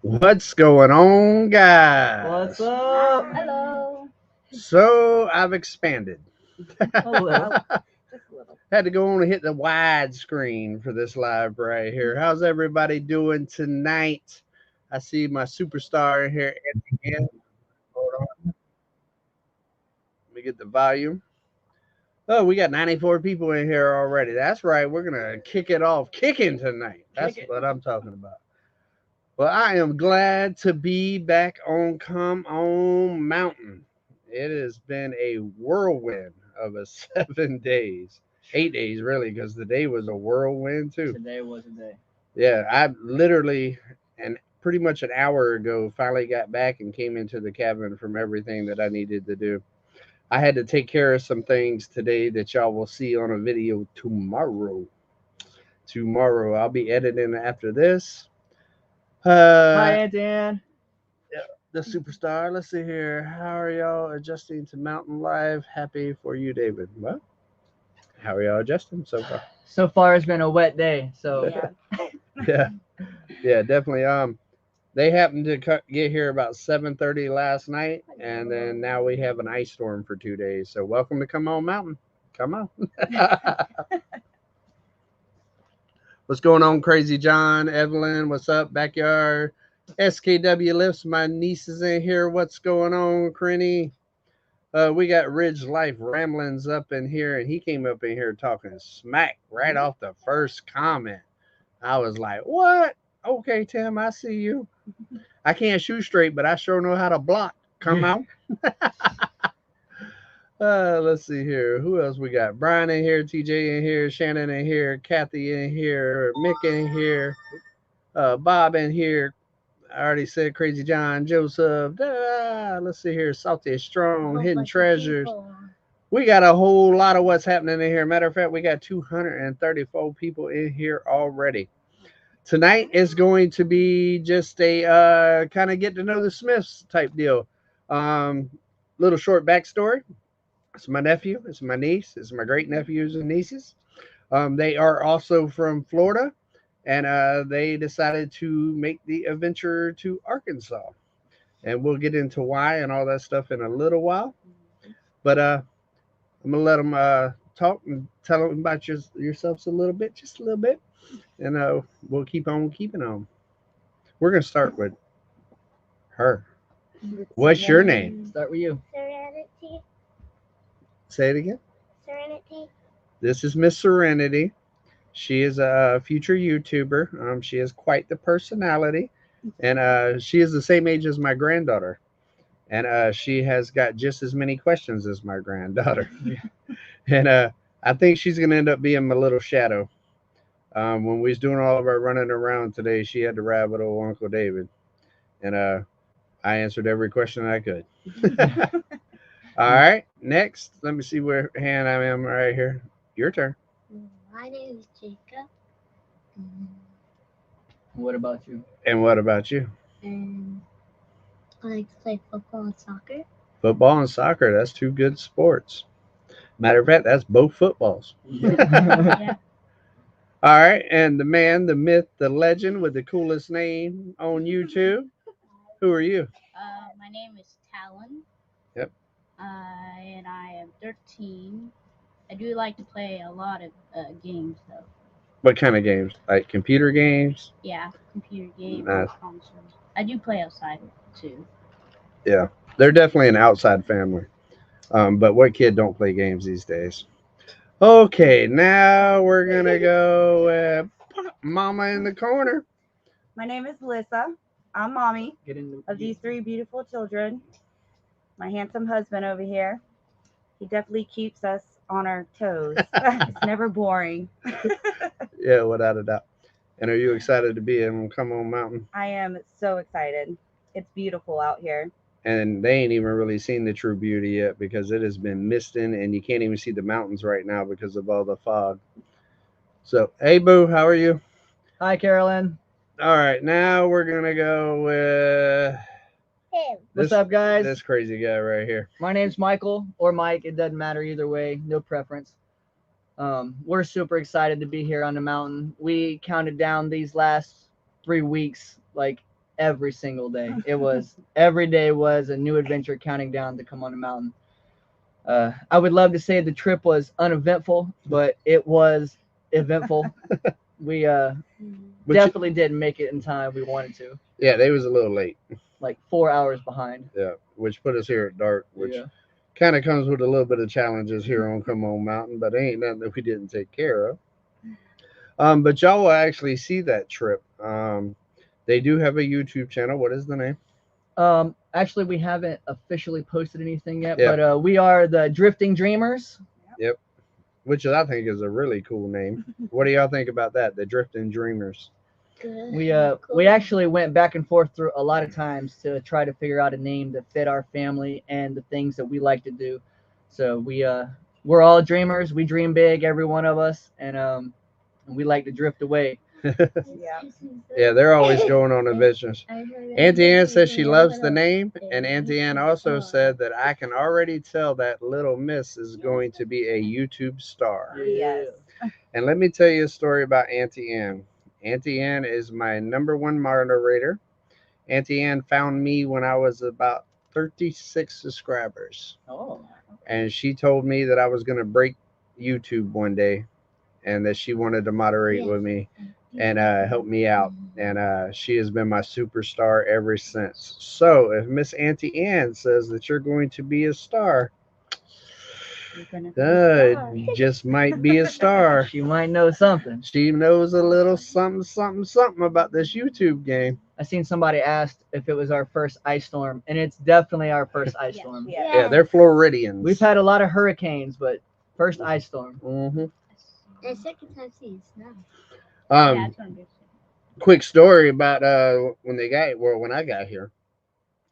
What's going on, guys? What's up? Hello. So I've expanded. Hello. Just a little. Had to go on and hit the widescreen for this live right here. How's everybody doing tonight? I see my superstar in here again. Hold on. Let me get the volume. Oh, we got 94 people in here already. That's right. We're going to kick it off kicking tonight. That's what I'm talking about. Well, I am glad to be back on Come On Mountain. It has been a whirlwind of a 7 days, 8 days really, because the day was a whirlwind too. Today was a day. Yeah, I literally, and pretty much an hour ago, finally got back and came into the cabin from everything that I needed to do. I had to take care of some things today that y'all will see on a video tomorrow. Tomorrow, I'll be editing after this. Hi, Aunt Dan. The superstar. Let's see here. How are y'all adjusting to mountain life? Happy for you, David. Well, how are y'all adjusting so far? So far, it's been a wet day. So Yeah. Yeah, definitely. They happened to get here about 7:30 last night, and then now we have an ice storm for 2 days. So welcome to Come On Mountain. Come on. What's going on, Crazy John, Evelyn? What's up, backyard? SKW lifts. My niece is in here. What's going on, Crinny? We got Ridge Life Ramblings up in here, and he came up in here talking smack right off the first comment. I was like, what? Okay, Tim, I see you. I can't shoot straight, but I sure know how to block. Come out. Let's see here. Who else we got? Brian in here, TJ in here, Shannon in here, Kathy in here, Mick in here, Bob in here. I already said Crazy John, Joseph. Let's see here. Salty Strong, Hidden Treasures. We got a whole lot of what's happening in here. Matter of fact, we got 234 people in here already. Tonight is going to be just a kind of get to know the Smiths type deal. Little short backstory. It's my nephew. It's my niece. It's my great nephews and nieces. They are also from Florida, and they decided to make the adventure to Arkansas. And we'll get into why and all that stuff in a little while. But I'm gonna let them talk and tell them about yourselves a little bit, just a little bit, and we'll keep on keeping on. We're gonna start with her. What's your name? start with you. Serenity. Say it again. Serenity. This is Miss Serenity. She is a future YouTuber. She has quite the personality, and she is the same age as my granddaughter, and she has got just as many questions as my granddaughter. And I think she's gonna end up being my little shadow. When we was doing all of our running around today, she had to ride with old Uncle David, and I answered every question I could. All right, next, let me see where hand I am right here. Your turn. My name is Jacob. What about you? And what about you? And I like to play football and soccer. Football and soccer. That's two good sports. Matter of fact, that's both footballs. Yeah. All right, and the man, the myth, the legend with the coolest name on YouTube. Who are you? My name is Talon. Yep. And I am 13. I do like to play a lot of games, though. What kind of games? Like computer games? Yeah, computer games, Nice. consoles. I do play outside too. Yeah, they're definitely an outside family. But what kid don't play games these days? Okay, now we're gonna go with Mama in the corner. My name is Melissa. I'm mommy Get in of these three beautiful children. My handsome husband over here. He definitely keeps us on our toes. It's never boring. Yeah, without a doubt. And are you excited to be in Come On Mountain? I am so excited. It's beautiful out here. And they ain't even really seen the true beauty yet because it has been misting and you can't even see the mountains right now because of all the fog. So, hey, Boo, how are you? Hi, Carolyn. All right, now we're gonna go with Him. What's up, guys? This crazy guy right here. My name's Michael or Mike. It doesn't matter either way. No preference. We're super excited to be here on the mountain. We counted down these last 3 weeks like every single day. It was every day was a new adventure counting down to come on the mountain. I would love to say the trip was uneventful, but it was eventful. We Which- definitely didn't make it in time we wanted to. Yeah, they was a little late. Like 4 hours behind. Yeah, which put us here at dark, which Yeah. kind of comes with a little bit of challenges here on Come On Mountain, but ain't nothing that we didn't take care of. But y'all will actually see that trip. They do have a YouTube channel. What is the name? Actually, we haven't officially posted anything yet, Yeah. but we are the Drifting Dreamers. Yep. Which I think is a really cool name. What do y'all think about that? The Drifting Dreamers. Good. We actually went back and forth through a lot of times to try to figure out a name that fit our family and the things that we like to do. So we're all dreamers. We dream big, every one of us, and we like to drift away. Yeah. Yeah, they're always going on adventures. Auntie Ann says she loves the name, and Auntie Ann also said that I can already tell that little miss is going to be a YouTube star. Yes. And let me tell you a story about Auntie Ann. Auntie Ann is my #1 moderator. Auntie Ann found me when I was about 36 subscribers. Oh. And she told me that I was going to break YouTube one day and that she wanted to moderate with me and help me out. And she has been my superstar ever since. So if Miss Auntie Ann says that you're going to be a star, just might be a star. She might know something. She knows a little something about this YouTube game. I seen somebody asked if it was our first ice storm, and it's definitely our first ice storm. Yeah. Yeah, they're Floridians. We've had a lot of hurricanes, but first ice storm. Mm-hmm. The second time sees now. Yeah, it's gonna be. Quick story about when I got here.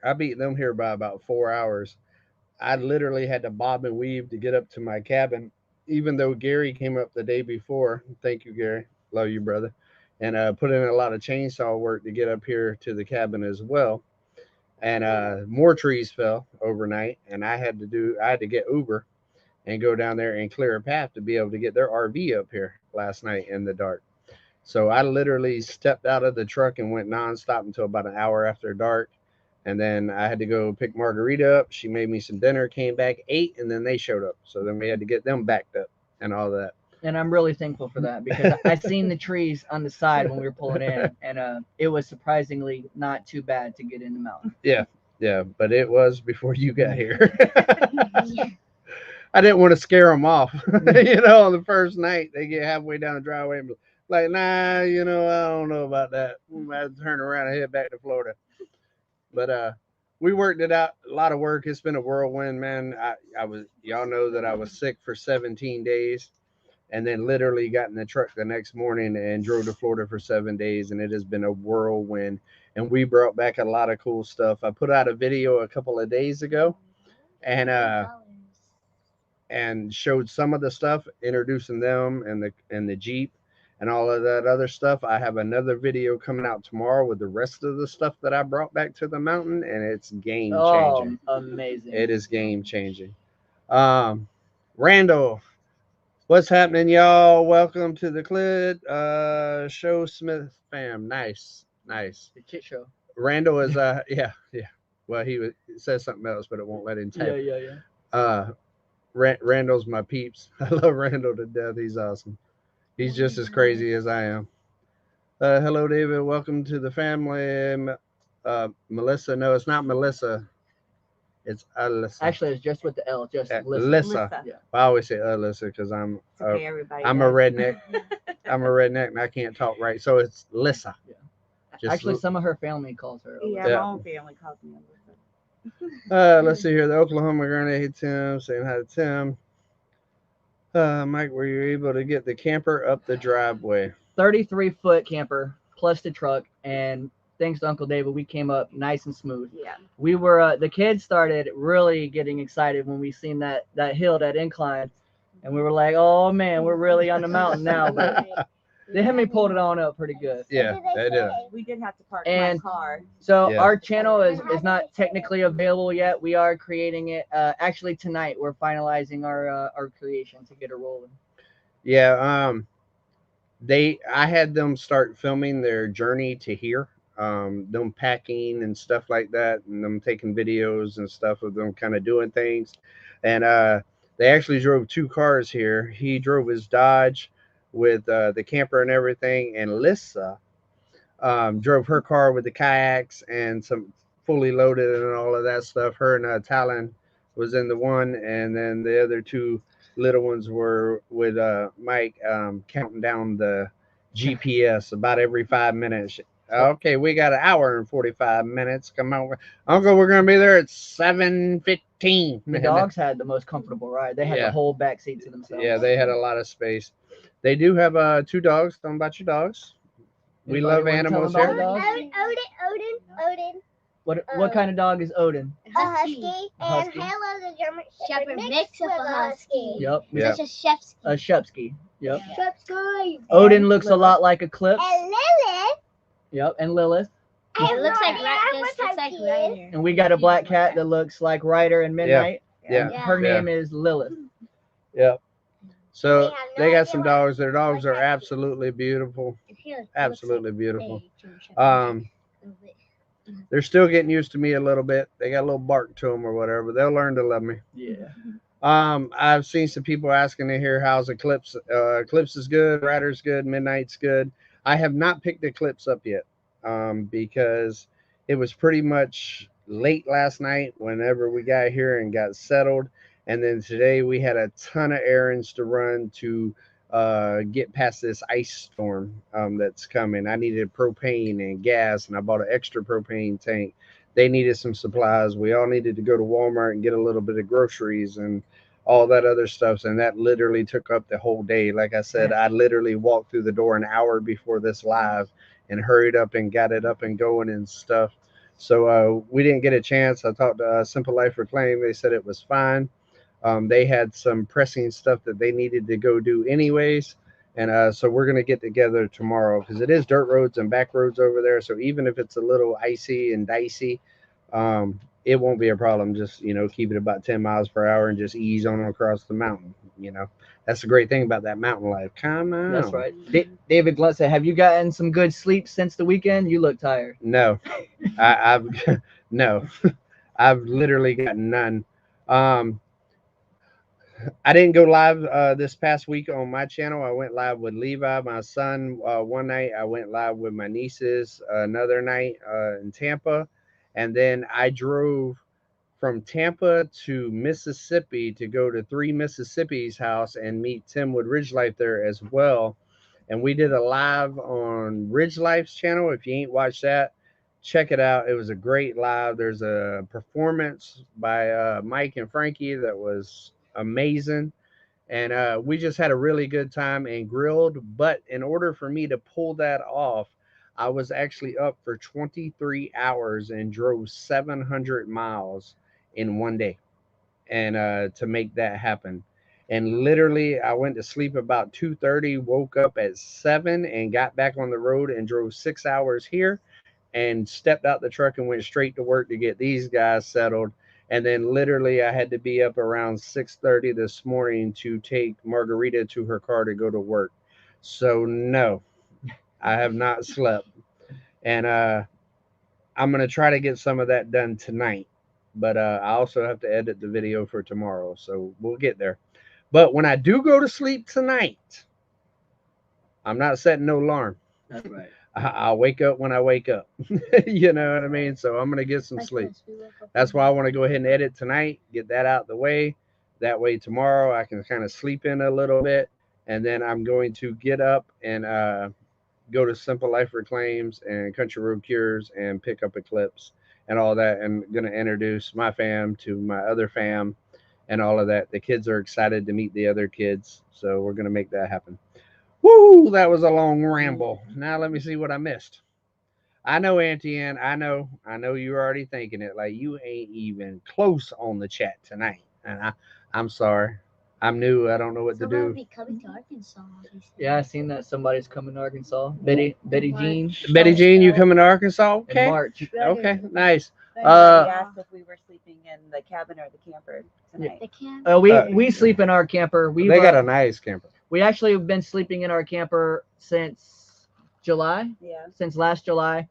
I beat them here by about 4 hours. I literally had to bob and weave to get up to my cabin, even though Gary came up the day before. Thank you, Gary. Love you, brother. And put in a lot of chainsaw work to get up here to the cabin as well. And more trees fell overnight, and I had to get Uber and go down there and clear a path to be able to get their RV up here last night in the dark. So I literally stepped out of the truck and went nonstop until about an hour after dark. And then I had to go pick Margarita up. She made me some dinner, came back, ate, and then they showed up. So then we had to get them backed up and all that. And I'm really thankful for that because I seen the trees on the side when we were pulling in, and it was surprisly not too bad to get in the mountain. Yeah, but it was before you got here. I didn't want to scare them off. On the first night, they get halfway down the driveway and be like, nah, I don't know about that. We might have to turn around and head back to Florida. But we worked it out. A lot of work. It's been a whirlwind, man. Y'all know that I was sick for 17 days and then literally got in the truck the next morning and drove to Florida for 7 days. And it has been a whirlwind. And we brought back a lot of cool stuff. I put out a video a couple of days ago and showed some of the stuff, introducing them and the Jeep and all of that other stuff. I have another video coming out tomorrow with the rest of the stuff that I brought back to the mountain, and it's game changing. Oh, amazing. It is game changing. Randall, what's happening, y'all? Welcome to the Clyd Show Smith fam. Nice. The chit show. Randall is yeah. Well, he says something else, but it won't let him type. Yeah. Randall's my peeps. I love Randall to death. He's awesome. He's just as crazy as I am. Hello, David. Welcome to the family. Melissa. No, it's not Melissa. It's Alyssa. Actually, it's just with the L. Just Alyssa. Yeah. I always say Alyssa because I'm Okay, everybody. I'm a redneck. I'm a redneck and I can't talk right. So it's Lissa. Yeah. Just Actually, some of her family calls her. Yeah, Yeah. my own family calls me Alyssa. Let's see here. The Oklahoma Grenade Tim saying hi to Tim. Mike, were you able to get the camper up the driveway? 33-foot camper plus the truck, and thanks to Uncle David, we came up nice and smooth. Yeah. We were the kids started really getting excited when we seen that hill, that incline, and we were like, oh man, we're really on the mountain now. But the Hemi pulled it on up pretty good. Yeah, they did. We did have to park And- my car. So Yeah. our channel is not technically available yet. We are creating it. Actually tonight we're finalizing our creation to get it rolling. Yeah, I had them start filming their journey to here. them packing and stuff like that, and them taking videos and stuff of them kind of doing things. And they actually drove 2 cars here. He drove his Dodge with the camper and everything, and Lissa drove her car with the kayaks and some fully loaded and all of that stuff. Her and Talon was in the one, and then the other 2 little ones were with Mike, counting down the GPS about every 5 minutes. Okay, we got 1 hour and 45 minutes. Come on, Uncle, we're gonna be there at 7:15. The dogs had the most comfortable ride. They had Yeah. the whole back seat to themselves. Yeah, they had a lot of space. They do have 2 dogs. Tell them about your dogs. We Anybody love wanna tell animals them here. about the dogs? Odin. What kind of dog is Odin? A husky. Husky. And Halo the German Shepherd mix of a husky. Yep. Yeah. Such a chef's. A Shepsky. Yep. Shepsky. Odin looks a lot like Eclipse. And Lilith. Yep. And Lilith. It looks like Ryder. And we got a black cat that looks like Ryder and Midnight. Yeah. And her Yeah. name is Lilith. Yep. So We have no they got idea some what- dogs. Their dogs are what husky. absolutely beautiful. Absolutely beautiful. Hey, Um, they're still getting used to me a little bit. They got a little bark to them or whatever. They'll learn to love me. Yeah. I've seen some people asking to hear how's Eclipse. Eclipse is good. Rider's good. Midnight's good. I have not picked Eclipse up yet because it was pretty much late last night whenever we got here and got settled. And then today we had a ton of errands to run to get past this ice storm that's coming. I needed propane and gas, and I bought an extra propane tank. They needed some supplies. We all needed to go to Walmart and get a little bit of groceries and all that other stuff. And that literally took up the whole day. Like I said, I literally walked through the door an hour before this live and hurried up and got it up and going and stuff. So we didn't get a chance. I talked to Simple Life Reclaim. They said it was fine. They had some pressing stuff that they needed to go do anyways. And so we're going to get together tomorrow because it is dirt roads and back roads over there. So even if it's a little icy and dicey, it won't be a problem. Just, keep it about 10 miles per hour and just ease on across the mountain. That's the great thing about that mountain life. Come on. That's right. David Glunt said, have you gotten some good sleep since the weekend? You look tired. No, I've no, I've literally got none. I didn't go live this past week on my channel. I went live with Levi, my son, one night. I went live with my nieces another night in Tampa. And then I drove from Tampa to Mississippi to go to 3 Mississippi's house and meet Tim with Ridge Life there as well. And we did a live on Ridge Life's channel. If you ain't watched that, check it out. It was a great live. There's a performance by Mike and Frankie that was amazing. And we just had a really good time and grilled. But in order for me to pull that off, I was actually up for 23 hours and drove 700 miles in one day. And to make that happen. And literally, I went to sleep about 2:30, woke up at 7 and got back on the road and drove 6 hours here and stepped out the truck and went straight to work to get these guys settled. And then literally I had to be up around 6:30 this morning to take Margarita to her car to go to work. So no, I have not slept. And I'm going to try to get some of that done tonight. But I also have to edit the video for tomorrow. So we'll get there. But when I do go to sleep tonight, I'm not setting no alarm. That's right. I'll wake up when I wake up. You know what I mean? So I'm going to get some sleep. That's why I want to go ahead and edit tonight, get that out the way. That way tomorrow I can kind of sleep in a little bit. And then I'm going to get up and go to Simple Life Reclaims and Country Road Cures and pick up Eclipse and all that. And going to introduce my fam to my other fam and all of that. The kids are excited to meet the other kids. So we're going to make that happen. Woo, that was a long ramble. Now let me see what I missed. I know, Auntie Ann, I know you're already thinking it. Like, you ain't even close on the chat tonight. And I'm sorry. I'm new. I don't know what to Someone will do. be coming to Arkansas. Yeah, I seen that somebody's coming to Arkansas. Betty Jean Betty Jean, you coming to Arkansas? in Okay. March. Okay, nice. Somebody asked if we were sleeping in the cabin or the camper tonight. The camp. We sleep in our camper. They got a nice camper. We actually have been sleeping in our camper since July. Yeah. Since last July.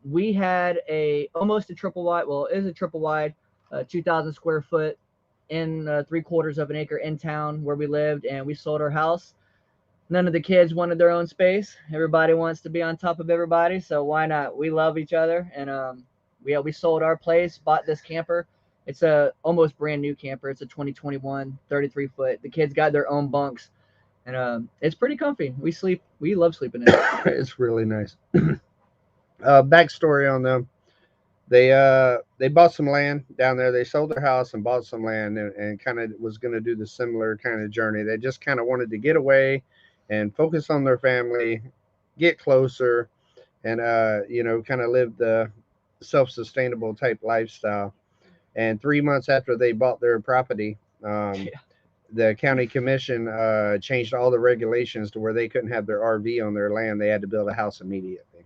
We had almost a triple wide. Well, it is a triple wide, 2,000 square foot in 3/4 of an acre in town where we lived, and we sold our house. None of the kids wanted their own space. Everybody wants to be on top of everybody, so why not? We love each other, and we sold our place, bought this camper. It's a almost brand new camper. It's a 2021 33 foot. The kids got their own bunks, and it's pretty comfy. We love sleeping in it. It's really nice. Backstory on them. They bought some land down there. They sold their house and bought some land, and kind of was going to do the similar kind of journey. They just kind of wanted to get away and focus on their family, get closer, and kind of live the self-sustainable type lifestyle. And 3 months after they bought their property, the county commission changed all the regulations to where they couldn't have their RV on their land. They had to build a house immediately.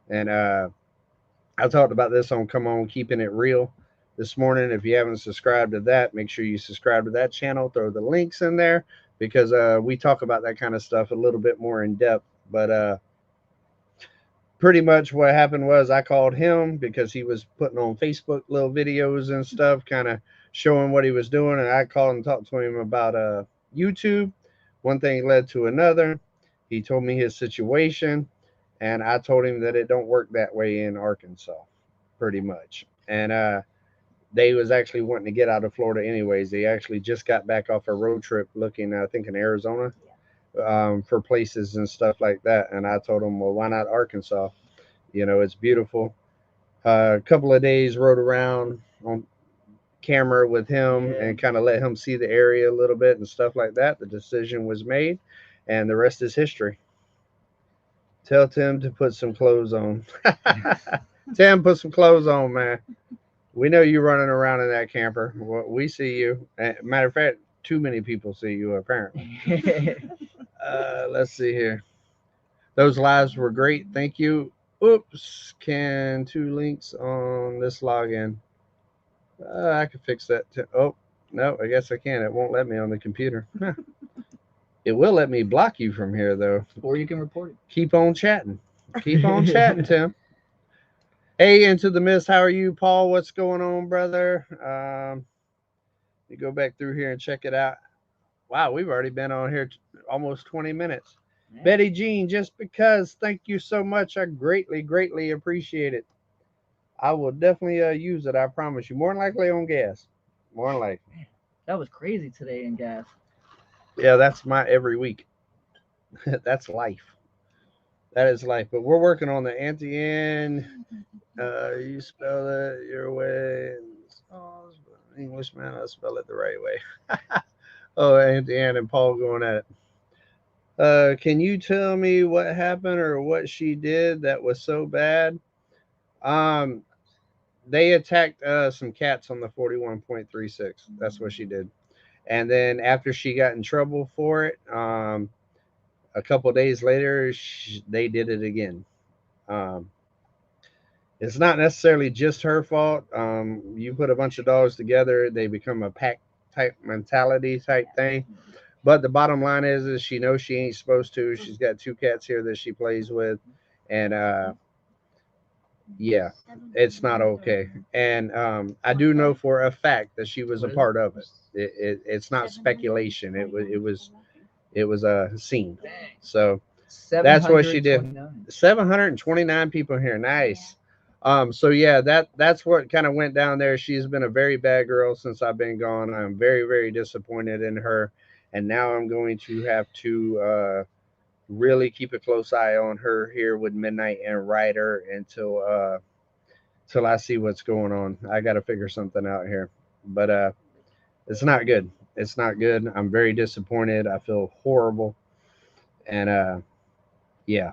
And I talked about this on Come On Keeping It Real this morning. If you haven't subscribed to that, make sure you subscribe to that channel. Throw the links in there because we talk about that kind of stuff a little bit more in depth. But pretty much what happened was I called him because he was putting on Facebook little videos and stuff, kind of showing what he was doing. And I called and talked to him about YouTube. One thing led to another. He told me his situation. And I told him that it don't work that way in Arkansas, pretty much. And they was actually wanting to get out of Florida anyways. They actually just got back off a road trip looking, I think, in Arizona for places and stuff like that. And I told them, well, why not Arkansas? It's beautiful. A couple of days rode around on camera with him and kind of let him see the area a little bit and stuff like that. The decision was made, and the rest is history. Tell Tim to put some clothes on. Tim, put some clothes on, man. We know you running around in that camper. We see you. Matter of fact, too many people see you, apparently. Let's see here. Those lives were great. Thank you. Oops. Can 2 links on this login? I can fix that. Oh, no, I guess I can. It won't let me on the computer. It will let me block you from here, though. Or you can report it. Keep on chatting. Keep on chatting, Tim. Hey, Into the Mist. How are you, Paul? What's going on, brother? You go back through here and check it out. Wow, we've already been on here almost 20 minutes. Yeah. Betty Jean, just because. Thank you so much. I greatly, greatly appreciate it. I will definitely use it. I promise you. More than likely on gas. More than likely. Man, that was crazy today in gas. Yeah, that's my every week. That's life. That is life. But we're working on the anti-N. You spell it your way. Englishman, I spell it the right way. Oh, anti-N and Paul going at it. Can you tell me what happened or what she did that was so bad? They attacked some cats on the 41.36. That's what she did. And then after she got in trouble for it, a couple of days later, they did it again. It's not necessarily just her fault. You put a bunch of dogs together, they become a pack type mentality type thing. But the bottom line is she knows she ain't supposed to. She's got 2 cats here that she plays with. And yeah, it's not okay. And I do know for a fact that she was a part of it. It's not speculation. It was a scene. So that's what she did. 729 people here. Nice. So yeah, that's what kind of went down there. She's been a very bad girl since I've been gone. I'm very, very disappointed in her. And now I'm going to have to really keep a close eye on her here with Midnight and Ryder until I see what's going on. I got to figure something out here. But it's not good. It's not good. I'm very disappointed. I feel horrible. And yeah.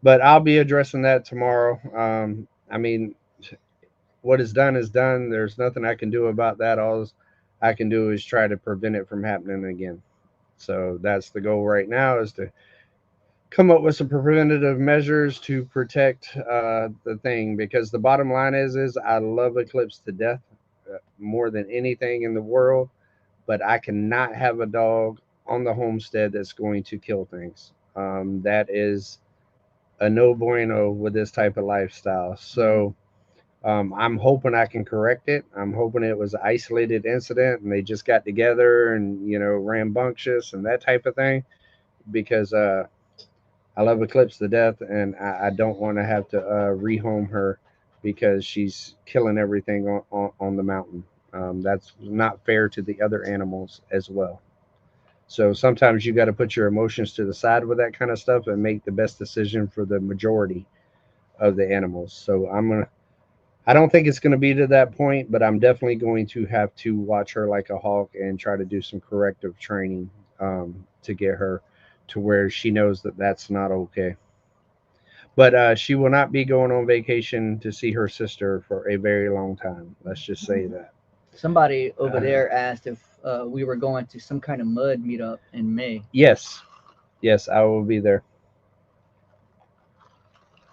But I'll be addressing that tomorrow. I mean, what is done is done. There's nothing I can do about that. All I can do is try to prevent it from happening again. So that's the goal right now, is to come up with some preventative measures to protect the thing. Because the bottom line is I love Eclipse to death, more than anything in the world. But I cannot have a dog on the homestead that's going to kill things. That is a no bueno with this type of lifestyle. So I'm hoping I can correct it. I'm hoping it was an isolated incident and they just got together and, you know, rambunctious and that type of thing, because I love Eclipse to death, and I don't want to have to rehome her because she's killing everything on the mountain. That's not fair to the other animals as well. So sometimes you got to put your emotions to the side with that kind of stuff and make the best decision for the majority of the animals. So I don't think it's gonna be to that point, but I'm definitely going to have to watch her like a hawk and try to do some corrective training to get her to where she knows that that's not okay. But she will not be going on vacation to see her sister for a very long time. Let's just say that. Somebody over Uh, there asked if we were going to some kind of mud meetup in May. yes, yes, I will be there.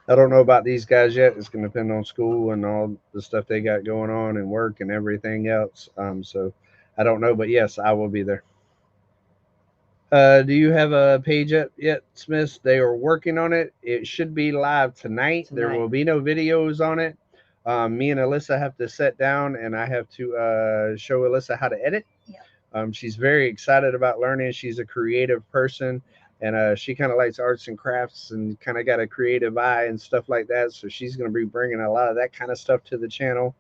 I don't know about these guys yet. It's going to depend on school and all the stuff they got going on and work and everything else. So I don't know, but yes, I will be there. Do you have a page yet, Smiths? They are working on it. It should be live tonight. There Tonight. will be no videos on it. Me and Alyssa have to sit down and I have to show Alyssa how to edit. She's very excited about learning. She's a creative person, and she kind of likes arts and crafts and kind of got a creative eye and stuff like that. So she's going to be bringing a lot of that kind of stuff to the channel,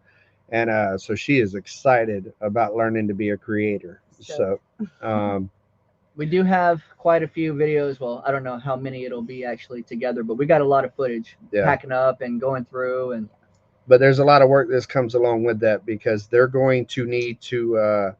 and so she is excited about learning to be a creator. So We do have quite a few videos. Well, I don't know how many it'll be actually together, but we got a lot of footage Yeah. packing up and going through. And but there's a lot of work that comes along with that because they're going to need to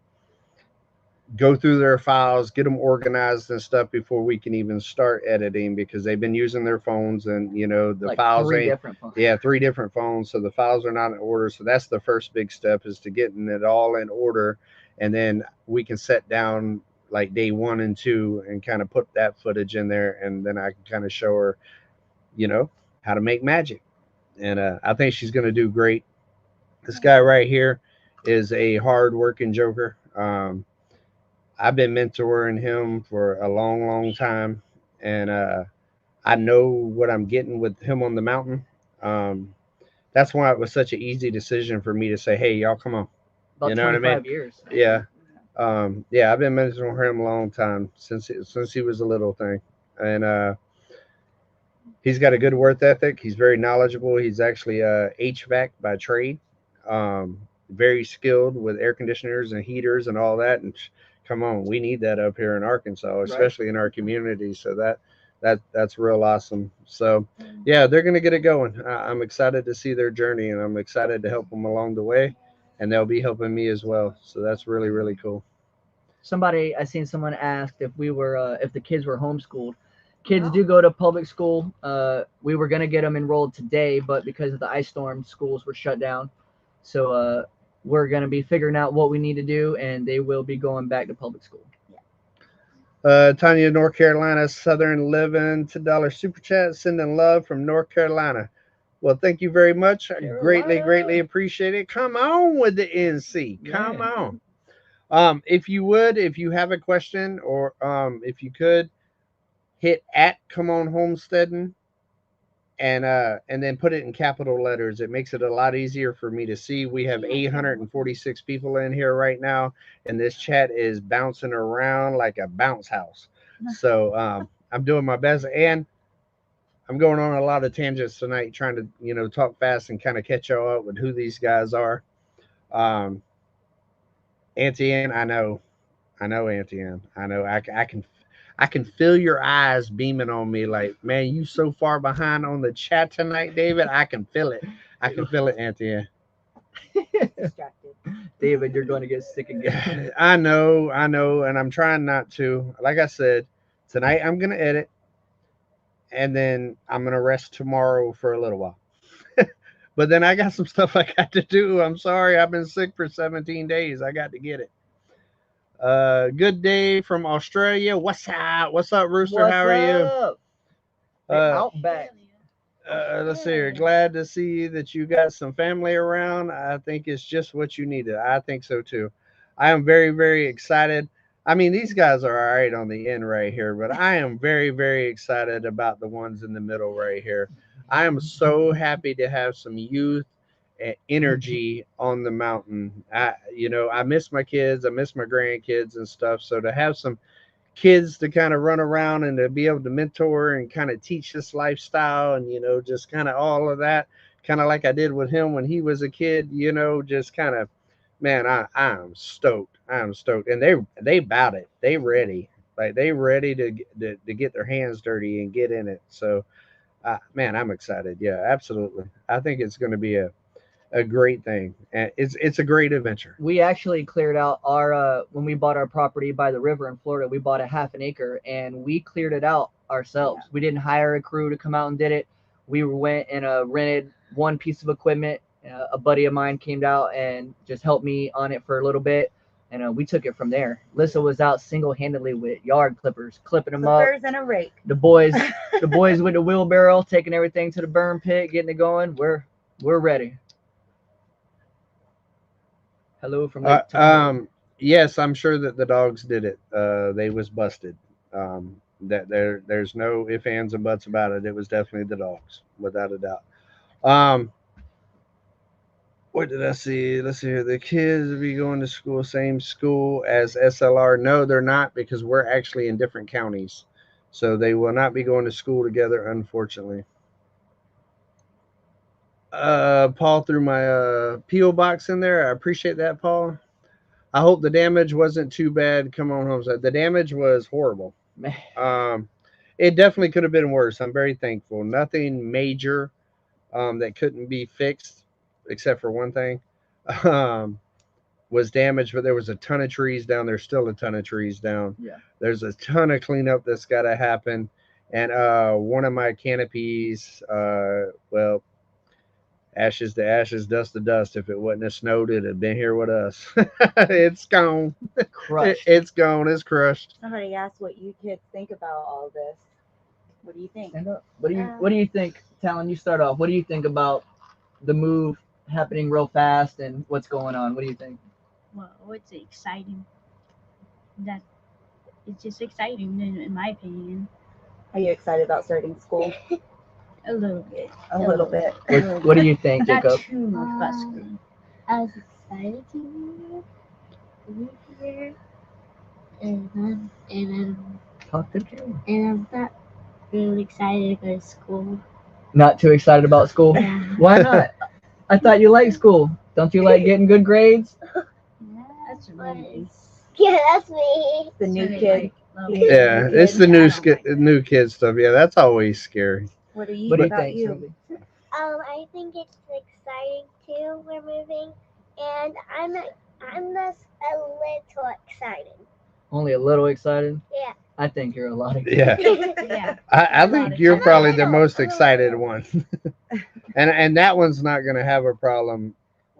go through their files, get them organized and stuff before we can even start editing, because they've been using their phones and, you know, the like files three ain't, different phones. yeah, 3 different phones. So the files are not in order. So that's the first big step, is to getting it all in order. And then we can set down like day 1 and 2 and kind of put that footage in there. And then I can kind of show her, you know, how to make magic. And I think she's going to do great. This guy right here is a hard working joker. I've been mentoring him for a long, long time, and I know what I'm getting with him on the mountain. Um, that's why it was such an easy decision for me to say, "Hey, y'all, come on." About You know what I 25 mean? years. Yeah, yeah. I've been mentoring him a long time, since he was a little thing, and he's got a good work ethic. He's very knowledgeable. He's actually HVAC by trade. Very skilled with air conditioners and heaters and all that. And come on, we need that up here in Arkansas, especially in our community. So that's real awesome. So yeah, they're gonna get it going. I'm excited to see their journey, and I'm excited to help them along the way, and they'll be helping me as well. So that's really, really cool. I seen someone asked if we were if the kids were homeschooled. Kids do go to public school. We were gonna get them enrolled today, but because of the ice storm, schools were shut down. So we're gonna be figuring out what we need to do, and they will be going back to public school. Tanya, North Carolina, Southern Living, $10 super chat, sending love from North Carolina. Well, thank you very much. I greatly, greatly appreciate it. Come on with the NC. Come on. If you have a question, or if you could hit at Come On Homesteading, and then put it in capital letters. It makes it a lot easier for me to see. We have 846 people in here right now, and this chat is bouncing around like a bounce house. So I'm doing my best, and I'm going on a lot of tangents tonight, trying to, you know, talk fast and kind of catch y'all up with who these guys are. Auntie Ann, I know, Auntie Ann. I know. I can feel your eyes beaming on me like, man, you so far behind on the chat tonight, David. I can feel it. I can feel it, Auntie Ann. Distracted. David, you're going to get sick again. I know, and I'm trying not to. Like I said, tonight I'm gonna edit, and then I'm gonna rest tomorrow for a little while. But then I got some stuff I got to do. I'm sorry, I've been sick for 17 days. I got to get it. Good day from Australia. What's up? What's up, Rooster? How are you? Outback. Let's see here. Glad to see that you got some family around. I think it's just what you needed. I think so too. I am very, very excited. I mean, these guys are all right on the end right here, but I am very, very excited about the ones in the middle right here. I am so happy to have some youth and energy on the mountain. I miss my kids, I miss my grandkids and stuff. So to have some kids to kind of run around and to be able to mentor and kind of teach this lifestyle and just kind of all of that, kind of like I did with him when he was a kid, just kind of, man, I'm stoked. I'm stoked. And they about it. They ready. Like they ready to get their hands dirty and get in it. So man, I'm excited. Yeah, absolutely. I think it's going to be a great thing, and it's a great adventure. We actually cleared out our when we bought our property by the river in Florida. We bought a half an acre and we cleared it out ourselves. We didn't hire a crew to come out and did it. We went and rented one piece of equipment. A buddy of mine came out and just helped me on it for a little bit, and we took it from there. Lissa was out single-handedly with yard clippers, clipping them up. Clippers and a rake. The boys with the wheelbarrow, taking everything to the burn pit, getting it going. We're ready. Hello from Lake Tahoe. Yes, I'm sure that the dogs did it. They was busted. That there's no ifs, ands, and buts about it. It was definitely the dogs, without a doubt. What did I see? Let's see here. The kids will be going to school, same school as SLR. No, they're not, because we're actually in different counties. So they will not be going to school together, unfortunately. Paul threw my P.O. box in there. I appreciate that, Paul. I hope the damage wasn't too bad. Come on, Homestead. The damage was horrible. It definitely could have been worse. I'm very thankful. Nothing major that couldn't be fixed, except for one thing, was damaged. But there was a ton of trees down. There's still a ton of trees down. Yeah. There's a ton of cleanup that's got to happen. And one of my canopies, well, ashes to ashes, dust to dust. If it wouldn't have snowed, it'd have been here with us. It's gone. Crushed. It's gone. It's crushed. Somebody asked what you kids think about all this. What do you think? Stand up. What do you think, Talon? You start off. What do you think about the move happening real fast and what's going on? What do you think? Well, it's exciting. That it's just exciting, in my opinion. Are you excited about starting school? A little bit. A little bit. What do you think, Not Jacob? too fussy. I was excited to be here, and Talk to the camera. I'm not really excited to go to school. Not too excited about school? Yeah. Why not? I thought you liked school. Don't you like getting good grades? That's really Yeah, that's me. The new really kid. Yeah, it's the new kid stuff. Yeah, that's always scary. What do you What do you about think, you? Sylvie? I think it's exciting too. We're moving, and I'm just a little excited. Only a little excited? Yeah. I think you're a lot excited. Yeah, Yeah. I think you're probably the most excited one, and that one's not gonna have a problem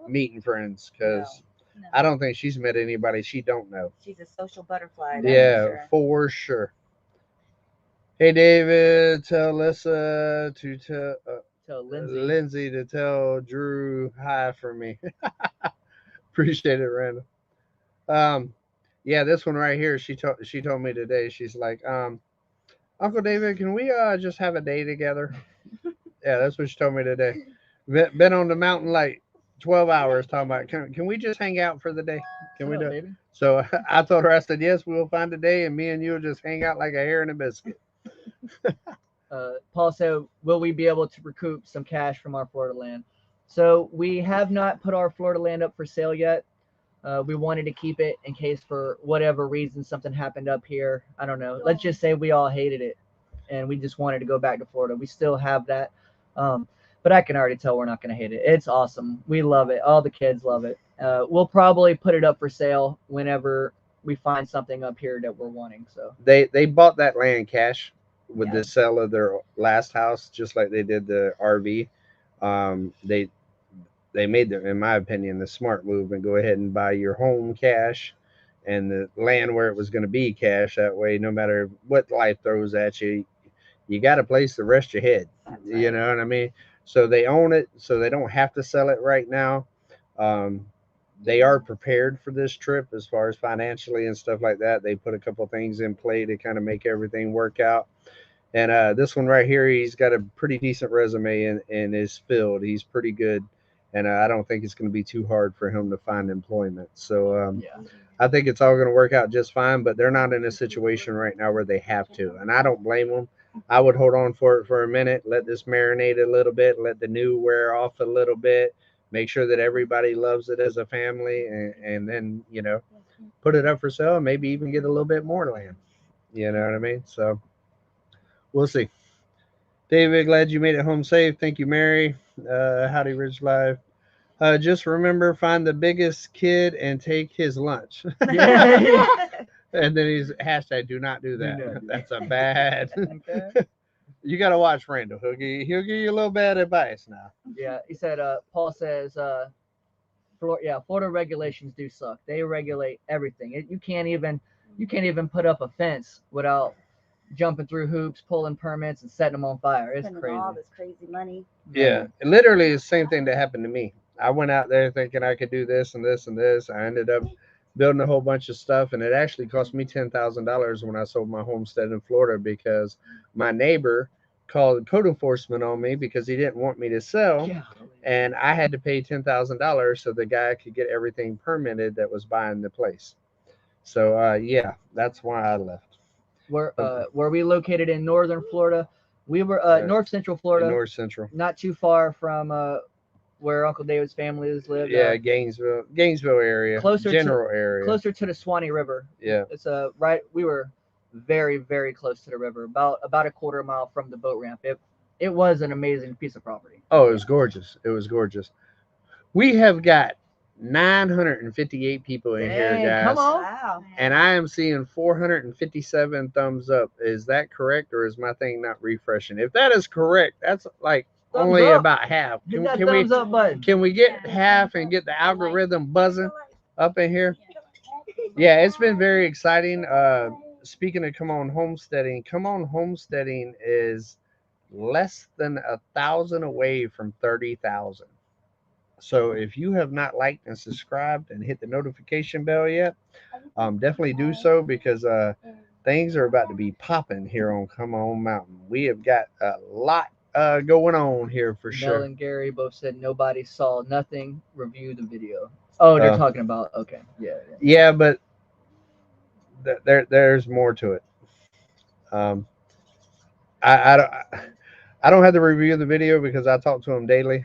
meeting friends, because No. I don't think she's met anybody she don't know. She's a social butterfly. that's Yeah, for sure. for sure. Hey, David, tell Lissa to tell Tell Lindsay. Lindsay to tell Drew hi for me. Appreciate it, Randall. Yeah, this one right here, she told me today. She's like, Uncle David, can we just have a day together? Yeah, that's what she told me today. Been on the mountain like 12 hours talking about, can we just hang out for the day? Can we do it? Baby? So I told her, I said, yes, we'll find a day, and me and you will just hang out like a hare and a biscuit. Paul said, will we be able to recoup some cash from our Florida land? So we have not put our Florida land up for sale yet. We wanted to keep it in case for whatever reason something happened up here. I don't know. Let's just say we all hated it and we just wanted to go back to Florida. We still have that. But I can already tell we're not going to hate it. It's awesome. We love it. All the kids love it. We'll probably put it up for sale whenever we find something up here that we're wanting. So They bought that land cash with Yeah. the sale of their last house, just like they did the RV. They made the, in my opinion, the smart move and go ahead and buy your home cash and the land where it was going to be cash. That way, no matter what life throws at you, you got a place to rest your head. That's You right. know what I mean? So they own it, so they don't have to sell it right now. they are prepared for this trip as far as financially and stuff like that. They put a couple things in play to kind of make everything work out. And this one right here, he's got a pretty decent resume in his field. He's pretty good, and I don't think it's going to be too hard for him to find employment. So Yeah. I think it's all going to work out just fine. But they're not in a situation right now where they have to, and I don't blame them. I would hold on for it for a minute, let this marinate a little bit, let the new wear off a little bit, make sure that everybody loves it as a family, and then put it up for sale, and maybe even get a little bit more land. You know what I mean? So we'll see. David, glad you made it home safe. Thank you, Mary. Howdy, Ridge Live. Just remember, find the biggest kid and take his lunch. Yeah. And then he's hashtag do not do that. Do not do That's a bad. Okay. You got to watch Randall. He'll give you a little bad advice now. Yeah, he said. Paul says. Florida regulations do suck. They regulate everything. You can't even put up a fence without jumping through hoops, pulling permits, and setting them on fire. It's Spending crazy. all this crazy money. Yeah, literally the same thing that happened to me. I went out there thinking I could do this and this and this. I ended up building a whole bunch of stuff, and it actually cost me $10,000 when I sold my homestead in Florida because my neighbor called code enforcement on me because he didn't want me to sell, Yeah. and I had to pay $10,000 so the guy could get everything permitted that was buying the place. So yeah, that's why I left. Were we located in northern Florida? We were north central Florida, North Central. not too far from where Uncle David's family lived. Yeah, Gainesville area, general area, closer to the Swanee River. Yeah, it's right. We were very, very close to the river, about a quarter mile from the boat ramp. It was an amazing piece of property. Oh, it was gorgeous. It was gorgeous. We have got 958 people in here, guys. Come on. Wow. And I am seeing 457 thumbs up. Is that correct, or is my thing not refreshing? If that is correct, that's like Thumbs only up. about half. Hit that thumbs up button. Can we get half and get the algorithm buzzing up in here? Yeah, it's been very exciting. Speaking of Come On Homesteading is less than 1,000 away from 30,000. So if you have not liked and subscribed and hit the notification bell yet, definitely do so because things are about to be popping here on Come On Mountain. We have got a lot going on here for sure. Mel and Gary both said nobody saw nothing. Review the video. Oh, they're talking about okay, yeah, but there's more to it. I don't have to review the video because I talk to them daily.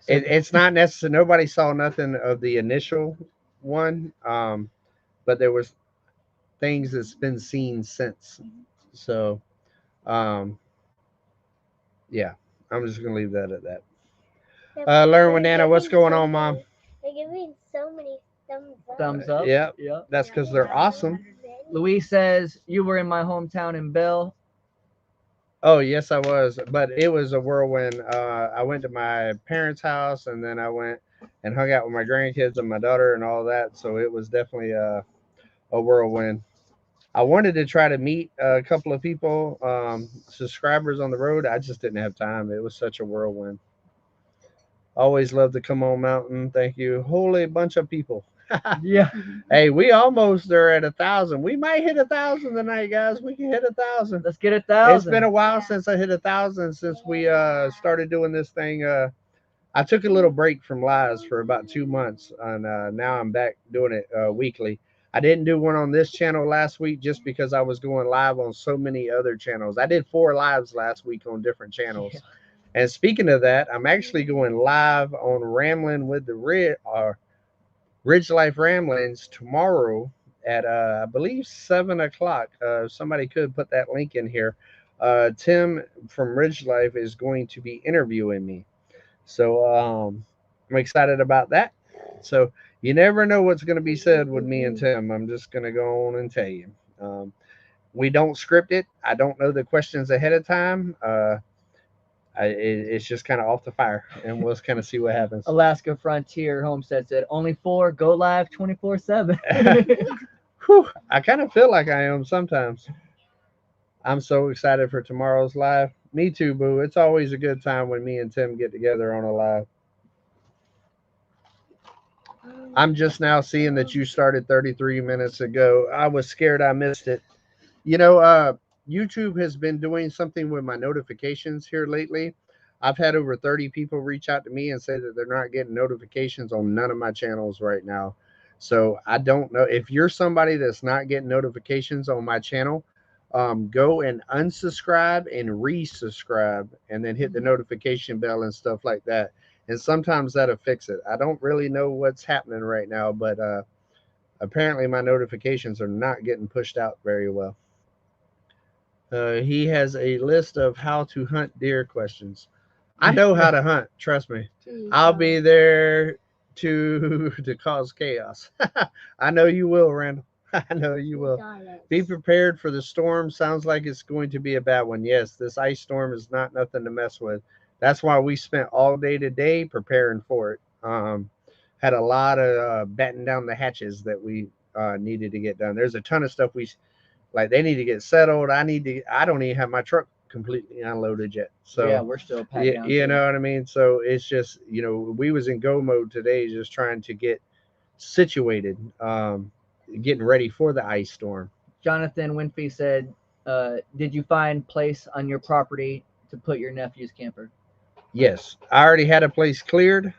It's not necessary. Nobody saw nothing of the initial one, but there was things that's been seen since. So, yeah, I'm just gonna leave that at that. Learn with Nana, what's going on, Mom? They're giving so many thumbs up. thumbs up. Yeah, Yeah. that's because they're awesome. Louise says you were in my hometown in Bell. Oh, yes, I was, but it was a whirlwind. I went to my parents' house, and then I went and hung out with my grandkids and my daughter and all that. So it was definitely a whirlwind. I wanted to try to meet a couple of people, subscribers on the road. I just didn't have time. It was such a whirlwind. Always love to Come On Mountain. Thank you. Holy bunch of people. Yeah. Hey, we almost are at 1,000. We might hit 1,000 tonight, guys. We can hit 1,000. Let's get 1,000. It's been a while since I hit 1,000 since we started doing this thing. I took a little break from lives for about 2 months, and now I'm back doing it weekly. I didn't do one on this channel last week just because I was going live on so many other channels. I did 4 lives last week on different channels. Yeah. And speaking of that, I'm actually going live on Rambling with the Ridge Life Ramblings tomorrow at I believe 7 o'clock. Somebody could put that link in here. Tim from Ridge Life is going to be interviewing me, so I'm excited about that. So you never know what's going to be said with me and Tim. I'm just going to go on and tell you. We don't script it. I don't know the questions ahead of time. It's just kind of off the fire, and we'll kind of see what happens. Alaska Frontier Homestead said only 4 go live 24/7. I kind of feel like I am sometimes. I'm so excited for tomorrow's live. Me too, boo. It's always a good time when me and Tim get together on a live. I'm just now seeing that you started 33 minutes ago. I was scared I missed it. You know, YouTube has been doing something with my notifications here lately. I've had over 30 people reach out to me and say that they're not getting notifications on none of my channels right now. So I don't know if you're somebody that's not getting notifications on my channel. Go and unsubscribe and resubscribe, and then hit the notification bell and stuff like that. And sometimes that'll fix it. I don't really know what's happening right now, but apparently my notifications are not getting pushed out very well. He has a list of how to hunt deer questions. I know how to hunt. Trust me. I'll be there to cause chaos. I know you will, Randall. I know you will. Be prepared for the storm. Sounds like it's going to be a bad one. Yes, this ice storm is not nothing to mess with. That's why we spent all day today preparing for it. Had a lot of batten down the hatches that we needed to get done. There's a ton of stuff like they need to get settled. I don't even have my truck completely unloaded yet. So yeah, we're still packed down. You know what I mean? So it's just, we was in go mode today, just trying to get situated, getting ready for the ice storm. Jonathan Winfrey said, did you find place on your property to put your nephew's camper? Yes, I already had a place cleared.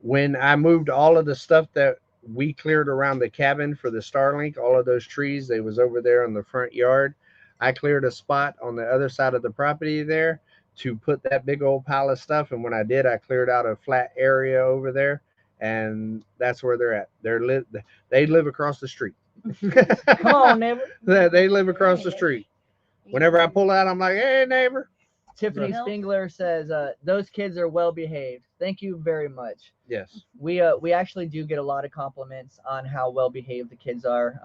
When I moved all of the stuff that we cleared around the cabin for the Starlink, all of those trees, they was over there in the front yard. I cleared a spot on the other side of the property there to put that big old pile of stuff. And when I did, I cleared out a flat area over there, and that's where they're at. They live across the street. Come on, neighbor. They live across the street. Whenever I pull out, I'm like, hey, neighbor. Tiffany Spingler says, those kids are well behaved. Thank you very much. Yes. We actually do get a lot of compliments on how well behaved the kids are.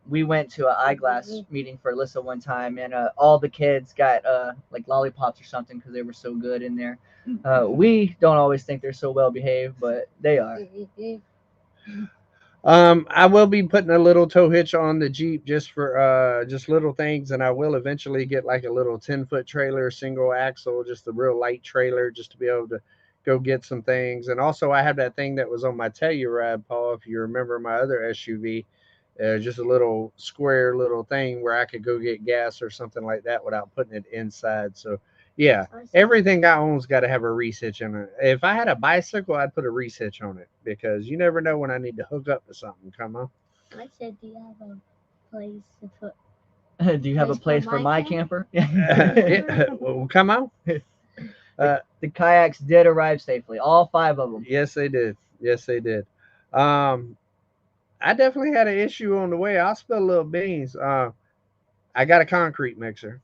We went to an eyeglass meeting for Alyssa one time, and all the kids got like lollipops or something because they were so good in there. We don't always think they're so well behaved, but they are. I will be putting a little tow hitch on the Jeep just for just little things, and I will eventually get like a little 10-foot trailer, single axle, just a real light trailer, just to be able to go get some things. And also I have that thing that was on my Telluride, Paul, if you remember my other SUV, just a little square little thing where I could go get gas or something like that without putting it inside. So yeah, everything I own's got to have a reese hitch in it. If I had a bicycle, I'd put a reese hitch on it, because you never know when I need to hook up to something. Come on. I said, do you have a place to put? Do you have a place for my camper? Well, come on. The kayaks did arrive safely, all 5 of them. Yes, they did. Yes, they did. I definitely had an issue on the way. I'll spill a little beans. I got a concrete mixer,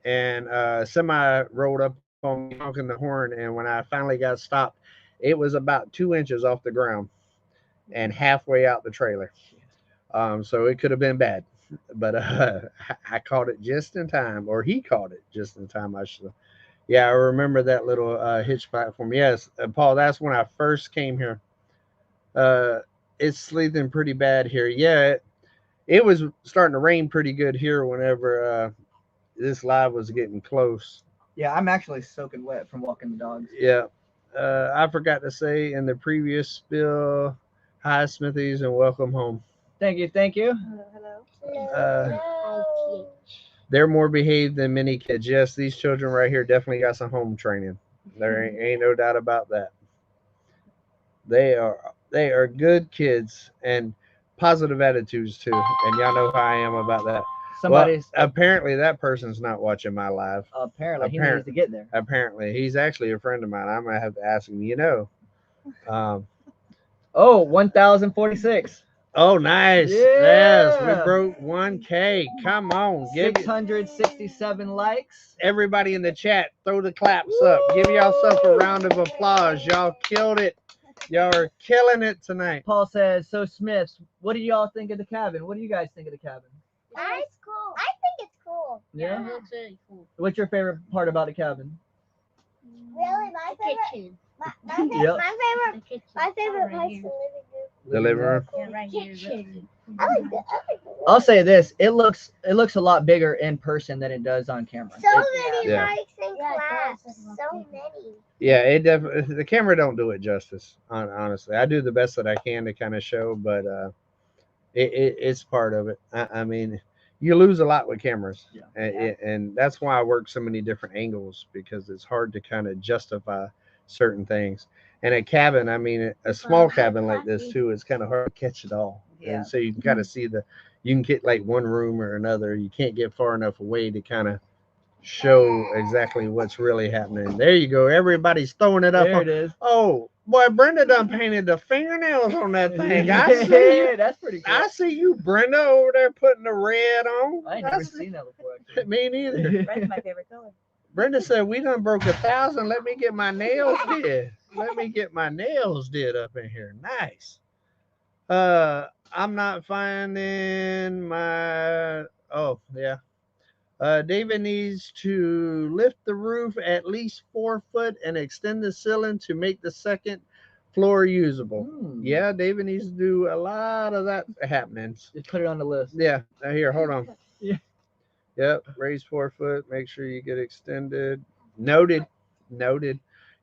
and semi rolled up on me honking the horn, and when I finally got stopped, it was about 2 inches off the ground and halfway out the trailer. So it could have been bad, but I caught it just in time, or he caught it just in time, I should. Yeah, I remember that little hitch platform. Yes, Paul, that's when I first came here. It's sleeting pretty bad here. Yeah, it was starting to rain pretty good here whenever this live was getting close. Yeah, I'm actually soaking wet from walking the dogs. Yeah. I forgot to say in the previous spill, hi, Smithies, and welcome home. Thank you. Thank you. Hello. They're more behaved than many kids. Yes, these children right here definitely got some home training. There ain't no doubt about that. They are good kids and positive attitudes too. And y'all know how I am about that. Somebody's apparently that person's not watching my live. Apparently he needs to get there. Apparently he's actually a friend of mine. I'm gonna have to ask him. Oh, 1,046. Oh, nice. Yeah. Yes, we broke 1K. Come on, 667 likes. Everybody in the chat, throw the claps up. Give yourself a round of applause. Y'all killed it. Y'all are killing it tonight. Paul says, so Smiths, what do y'all think of the cabin? What do you guys think of the cabin? That's cool. I think it's cool. Yeah. It looks really cool. What's your favorite part about the cabin? Really, my favorite. Kitchen. My favorite. Yep. My favorite. My favorite Right place here. to live in. The living room. Yeah, right here. Kitchen. I like the other one. I'll say this: it looks a lot bigger in person than it does on camera. So It- many Yeah. mics and Yeah, it claps. does. So many. Yeah, it definitely, the camera don't do it justice. Honestly, I do the best that I can to kind of show, but it's part of it. I mean, you lose a lot with cameras, Yeah. and that's why I work so many different angles, because it's hard to kind of justify certain things. And a cabin, I mean, a small cabin like this too, it's kind of hard to catch it all. Yeah. And so you can kind of see you can get like one room or another. You can't get far enough away to kind of show exactly what's really happening. There you go. Everybody's throwing it up. There it is. Oh, boy, Brenda done painted the fingernails on that thing. I see you. That's pretty cool. I see you, Brenda, over there putting the red on. I ain't never seen that before. Actually. Me neither. Red's my favorite color. Brenda said, we done broke 1,000. Let me get my nails did. Let me get my nails did up in here. Nice. I'm not finding my, oh, yeah. David needs to lift the roof at least 4 foot and extend the ceiling to make the second floor usable. Yeah, David needs to do a lot of that happenings. Just put it on the list. Yeah, here, hold on. Yeah. Yep, raise 4 foot. Make sure you get extended. Noted.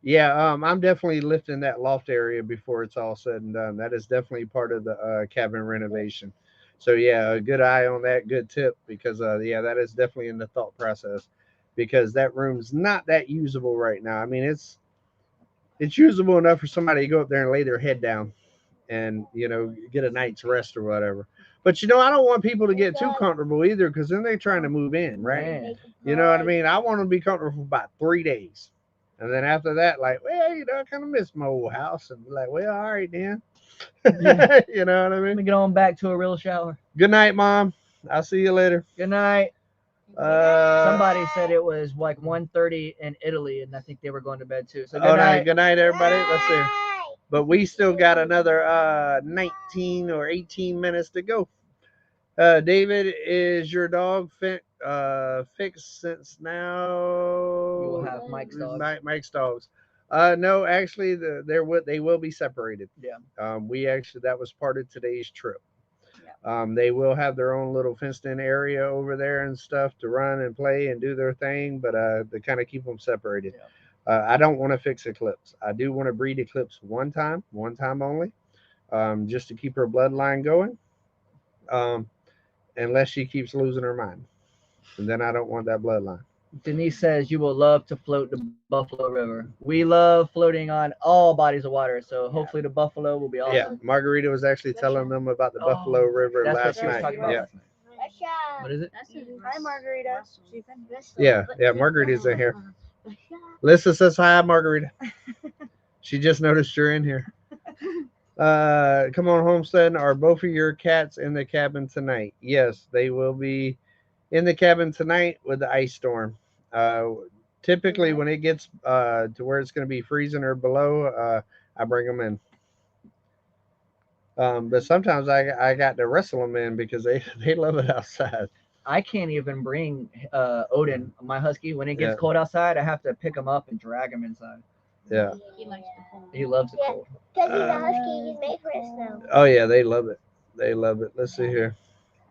Yeah, I'm definitely lifting that loft area before it's all said and done. That is definitely part of the cabin renovation. So yeah, a good eye on that. Good tip, because yeah, that is definitely in the thought process, because that room's not that usable right now. I mean, it's usable enough for somebody to go up there and lay their head down and, you know, get a night's rest or whatever. But, you know, I don't want people to get too comfortable either, because then they're trying to move in, right? Man. You know what I mean? I want to be comfortable for about 3 days. And then after that, like, well, you know, I kind of miss my old house. And be like, well, all right, then. Yeah. You know what I Let mean? me get on back to a real shower. Good night, Mom. I'll see you later. Good night. Uh, Somebody said it was like 1:30 in Italy, and I think they were going to bed too. So good oh, night. good night, everybody. Let's see. Bye. But we still got another 19 or 18 minutes to go. David, is your dog fixed since now? You will have Mike's dogs. Mike's dogs. No, actually, they will be separated. Yeah. We actually, that was part of today's trip. They will have their own little fenced-in area over there and stuff to run and play and do their thing, but to kind of keep them separated. Yeah. I don't want to fix Eclipse. I do want to breed Eclipse one time only, just to keep her bloodline going. Unless she keeps losing her mind, and then I don't want that bloodline. Denise says you will love to float the Buffalo River. We love floating on all bodies of water, so hopefully the Buffalo will be awesome. Yeah, Margarita was actually telling them about the Buffalo River That's last what she was night. talking about Yeah, last night. Russia. What is it? Hi, Margarita. She's in. yeah, Margarita's in here. Lisa says hi, Margarita. She just noticed you're in here. Come on, Homesteading. Are both of your cats in the cabin tonight? Yes, they will be in the cabin tonight with the ice storm. Typically, when it gets to where it's going to be freezing or below, I bring them in. But sometimes I got to wrestle them in because they love it outside. I can't even bring Odin, my husky. When it gets Yeah. cold outside, I have to pick him up and drag him inside. Yeah. He likes the cold. He loves it Yeah. cold. Because he's a husky, he's made for it snow. Oh yeah, they love it. They love it. Let's see here.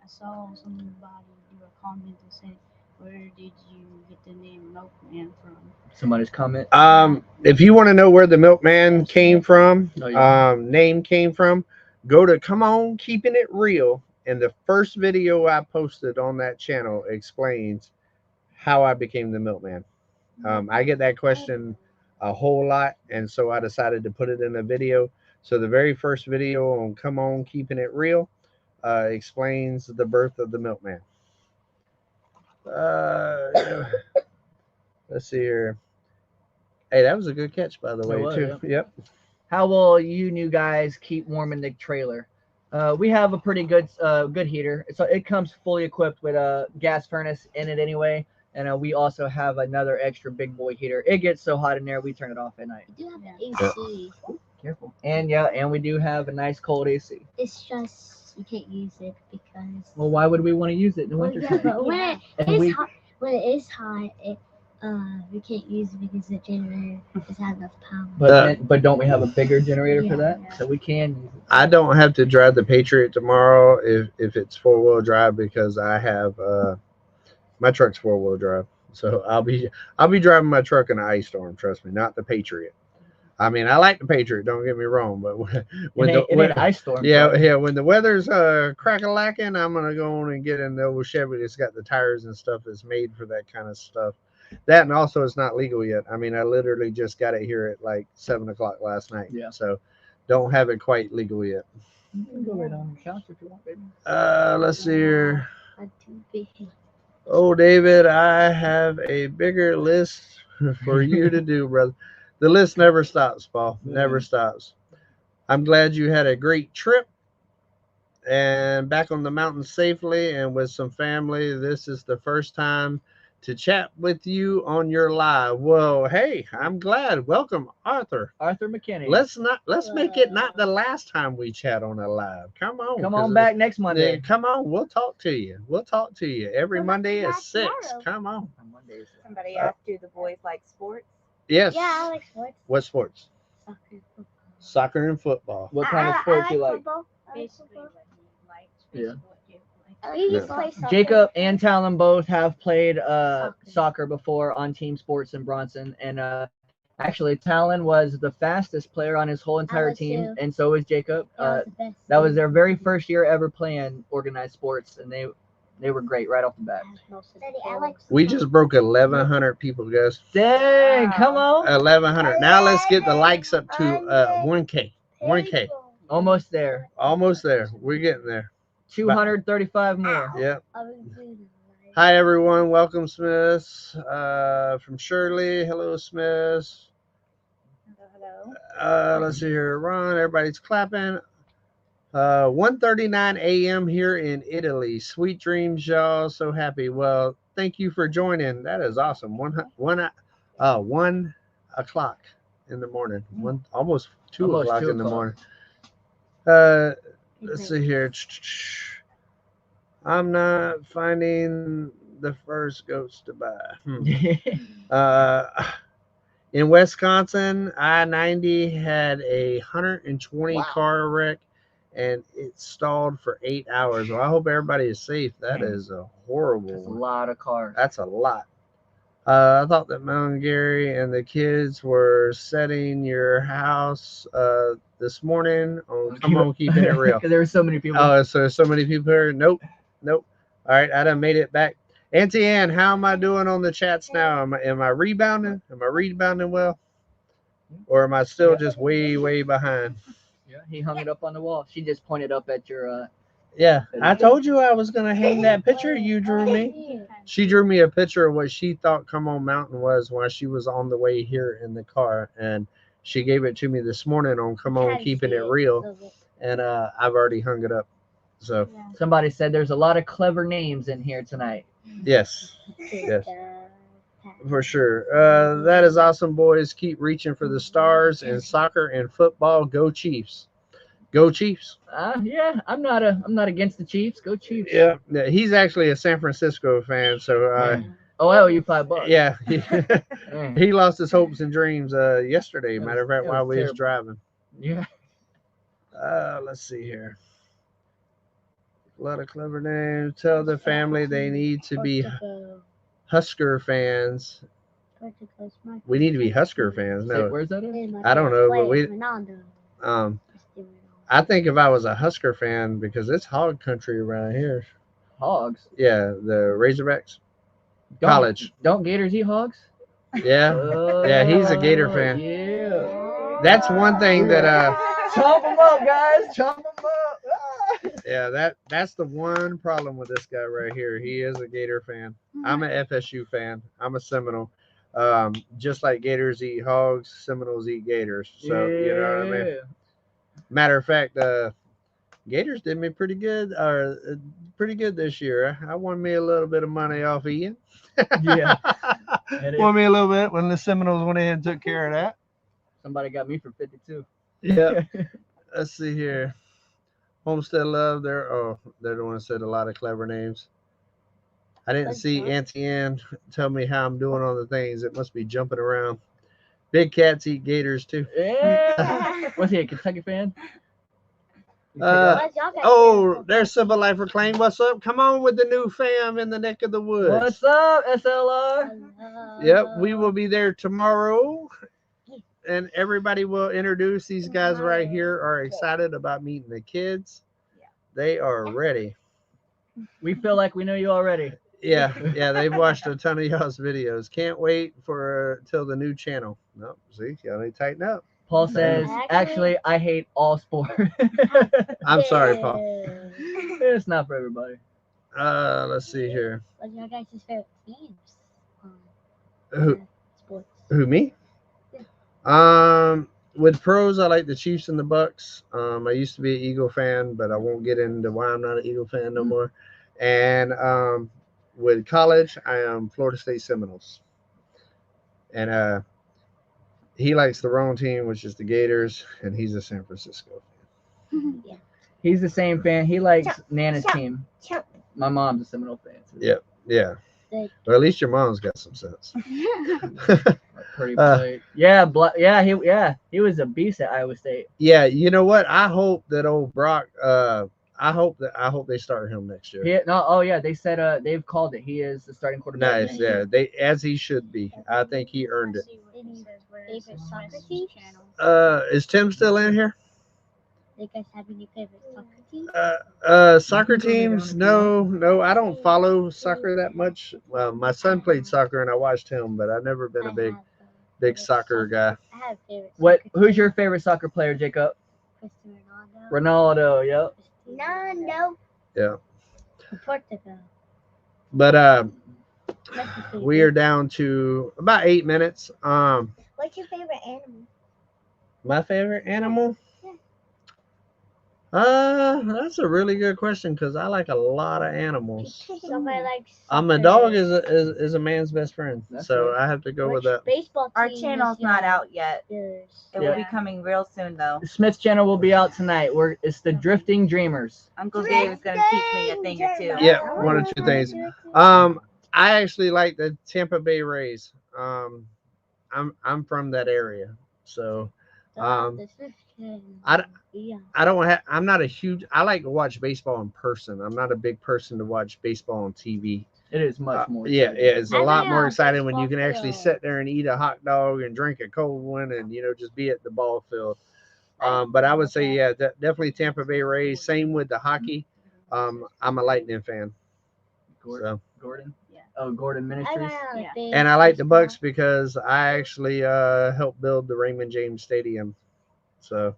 I saw somebody do a comment and said, "Where did you get the name Milkman from?" Somebody's comment. If you want to know where the Milkman came from, Oh, yeah. name came from, go to Come On Keeping It Real, and the first video I posted on that channel explains how I became the Milkman. I get that question a whole lot, and so I decided to put it in a video. So the very first video on Come On Keeping It Real explains the birth of the Milkman. Let's see here. Hey, that was a good catch, by the way, was, too. yeah. Yep. How will you new guys keep warm in the trailer? We have a pretty good heater. So it comes fully equipped with a gas furnace in it anyway. And we also have another extra big boy heater. It gets so hot in there, we turn it off at night. We do have AC. Careful. And we do have a nice cold AC. It's just you can't use it because. Well, why would we want to use it in the winter yeah, time? but when And it's we- hot, when it is hot, we can't use it because the generator doesn't have enough power. But don't we have a bigger generator for that? Yeah. So we can use it. I don't have to drive the Patriot tomorrow if it's 4-wheel drive because I have my truck's 4-wheel drive. So I'll be driving my truck in an ice storm. Trust me, not the Patriot. I mean, I like the Patriot. Don't get me wrong, but when It ain't ice storm. yeah, when the weather's crack-a-lacking, I'm gonna go on and get in the old Chevy that's got the tires and stuff that's made for that kind of stuff. That, and also it's not legal yet. I mean, I literally just got it here at like 7 o'clock last night. Yeah. So don't have it quite legal yet. You can go right on the couch if you want, baby. Let's see here. Not too big. Oh, David, I have a bigger list for you to do, brother. The list never stops, Paul. Never stops. I'm glad you had a great trip and back on the mountain safely and with some family. This is the first time to chat with you on your live. Well, hey, I'm glad. Welcome, Arthur. Arthur McKinney. Let's make it not the last time we chat on a live. Come on. Come on back next Monday. Come on. We'll talk to you. Every Monday at 6. tomorrow. Come on. On Mondays. Somebody asked, do the boys like sports? Yes. Yeah, I like sports. What sports? Soccer, football. Soccer and football. What kind of sports you like? Football. I like Basically, football. what he likes. Yeah. What you like. I used to Yeah. play soccer. Jacob and Talon both have played soccer before on team sports in Bronson, and actually Talon was the fastest player on his whole entire was team, too. and so was Jacob. That was the best. That was their very first year ever playing organized sports, and they were great right off the bat. Daddy, I like We just broke 1,100 people, guys. Dang, come on. 1,100. Now let's get the likes up to 1K. 1K. Almost there. Almost there. We're getting there. 235 more. Yep. Hi, everyone. Welcome, Smiths. From Shirley. Hello, Smiths. Hello. Let's see here. Ron, everybody's clapping. 1:39 a.m. here in Italy. Sweet dreams, y'all. So happy. Well, thank you for joining. That is awesome. 1 o'clock in the morning. Almost 2 Almost o'clock 2 in the o'clock. morning. Let's see here. I'm not finding the first goats to buy. In Wisconsin, I-90 had a 120 car wreck and it stalled for 8 hours. Well, I hope everybody is safe. That is a horrible That's a one. lot of cars. That's a lot. I thought that Mount Gary and the kids were setting your house this morning on Come On Keeping It Real. Because there were so many people. Oh, so there's so many people here. Nope. All right, I done made it back. Auntie Ann, how am I doing on the chats now? Am I rebounding? Am I rebounding well? Or am I still just way behind? Yeah, he hung it up on the wall. She just pointed up at your Yeah, I told you I was going to hang that picture you drew me. She drew me a picture of what she thought Come On Mountain was while she was on the way here in the car. And she gave it to me this morning on Come On Keeping It Real. And I've already hung it up. So, somebody said there's a lot of clever names in here tonight. yes, for sure. That is awesome, boys. Keep reaching for the stars in soccer and football. Go Chiefs. Go Chiefs. Yeah, I'm not against the Chiefs. Go Chiefs. Yeah, he's actually a San Francisco fan. So, oh, I owe you $5. yeah, Man. he lost his hopes and dreams yesterday. That Matter of fact, was while we was terrible. driving. Yeah. Let's see here. A lot of clever names. Tell the family they need to be Husker fans. We need to be Husker fans. Say, No, where's that at? I don't know, but we. I think if I was a Husker fan, because it's hog country around here. Hogs. Yeah, the Razorbacks. College. Don't gators eat hogs? Yeah, yeah, he's a Gator fan. Yeah. That's one thing that Chomp them up, guys. Chomp them up. yeah, that's the one problem with this guy right here. He is a Gator fan. I'm an FSU fan. I'm a Seminole. Just like Gators eat hogs, Seminoles eat gators. So you know what I mean. Matter of fact, Gators did me pretty good this year. I won me a little bit of money off Ian. Yeah. Won me a little bit when the Seminoles went in and took care of that. Somebody got me for 52. Yeah. Let's see here. Homestead Love, they're the one that said a lot of clever names. I didn't Let's see go. Auntie Ann tell me how I'm doing on the things. It must be jumping around. Big cats eat gators too. Yeah. Was he a Kentucky fan? What's y'all guys Oh, doing? there's Civil Life Reclaim. What's up? Come on with the new fam in the neck of the woods. What's up, SLR? Hello. Yep, we will be there tomorrow. And everybody will introduce these guys right here are excited about meeting the kids. They are ready. We feel like we know you already. Yeah, they've watched a ton of y'all's videos. Can't wait for till the new channel. No, see, y'all need to tighten up. Paul says, actually, I hate all sport. I'm sorry, Paul. It's not for everybody. Let's see here. What's your guys' favorite teams? Who Sports. who me? With pros, I like the Chiefs and the Bucks. I used to be an Eagle fan, but I won't get into why I'm not an Eagle fan no more. And with college, I am Florida State Seminoles. And he likes the wrong team, which is the Gators, and he's a San Francisco fan. He's the same fan. He likes Nana's team. My mom's a Seminole fan. So Yeah. Well, at least your mom's got some sense. pretty play. Yeah, he was a beast at Iowa State. Yeah, you know what? I hope that old Brock. I hope they start him next year. They said they've called it. He is the starting quarterback. Nice, yeah. They as he should be. I think he earned it. Favorite soccer team? Is Tim still in here? Do you guys have any favorite soccer teams? Soccer teams? No, I don't follow soccer that much. Well, my son played soccer and I watched him, but I've never been a big soccer guy. I have favorite. Who's your favorite soccer player, Jacob? Cristiano Ronaldo. Ronaldo. Yep. No. Yeah. Portugal. But we are down to about 8 minutes. What's your favorite animal? My favorite animal? That's a really good question because I like a lot of animals. Somebody likes. A dog is a man's best friend, That's so right. I have to go with that. Baseball team. Our channel's not out yet. It will be coming real soon, though. The Smiths channel will be out tonight. It's the Drifting Dreamers. Uncle Dave is going to teach me a thing or two. Yeah, one or two things. I actually like the Tampa Bay Rays. I'm from that area, so I'm not a huge. I like to watch baseball in person. I'm not a big person to watch baseball on TV. It is much more. Yeah, it's a I lot think more on exciting when you baseball can actually field. sit there and eat a hot dog and drink a cold one and just be at the ball field. But I would say definitely Tampa Bay Rays. Same with the hockey. I'm a Lightning fan. Gordon. Oh, Gordon Ministries. And I like the Bucks because I actually helped build the Raymond James Stadium. So,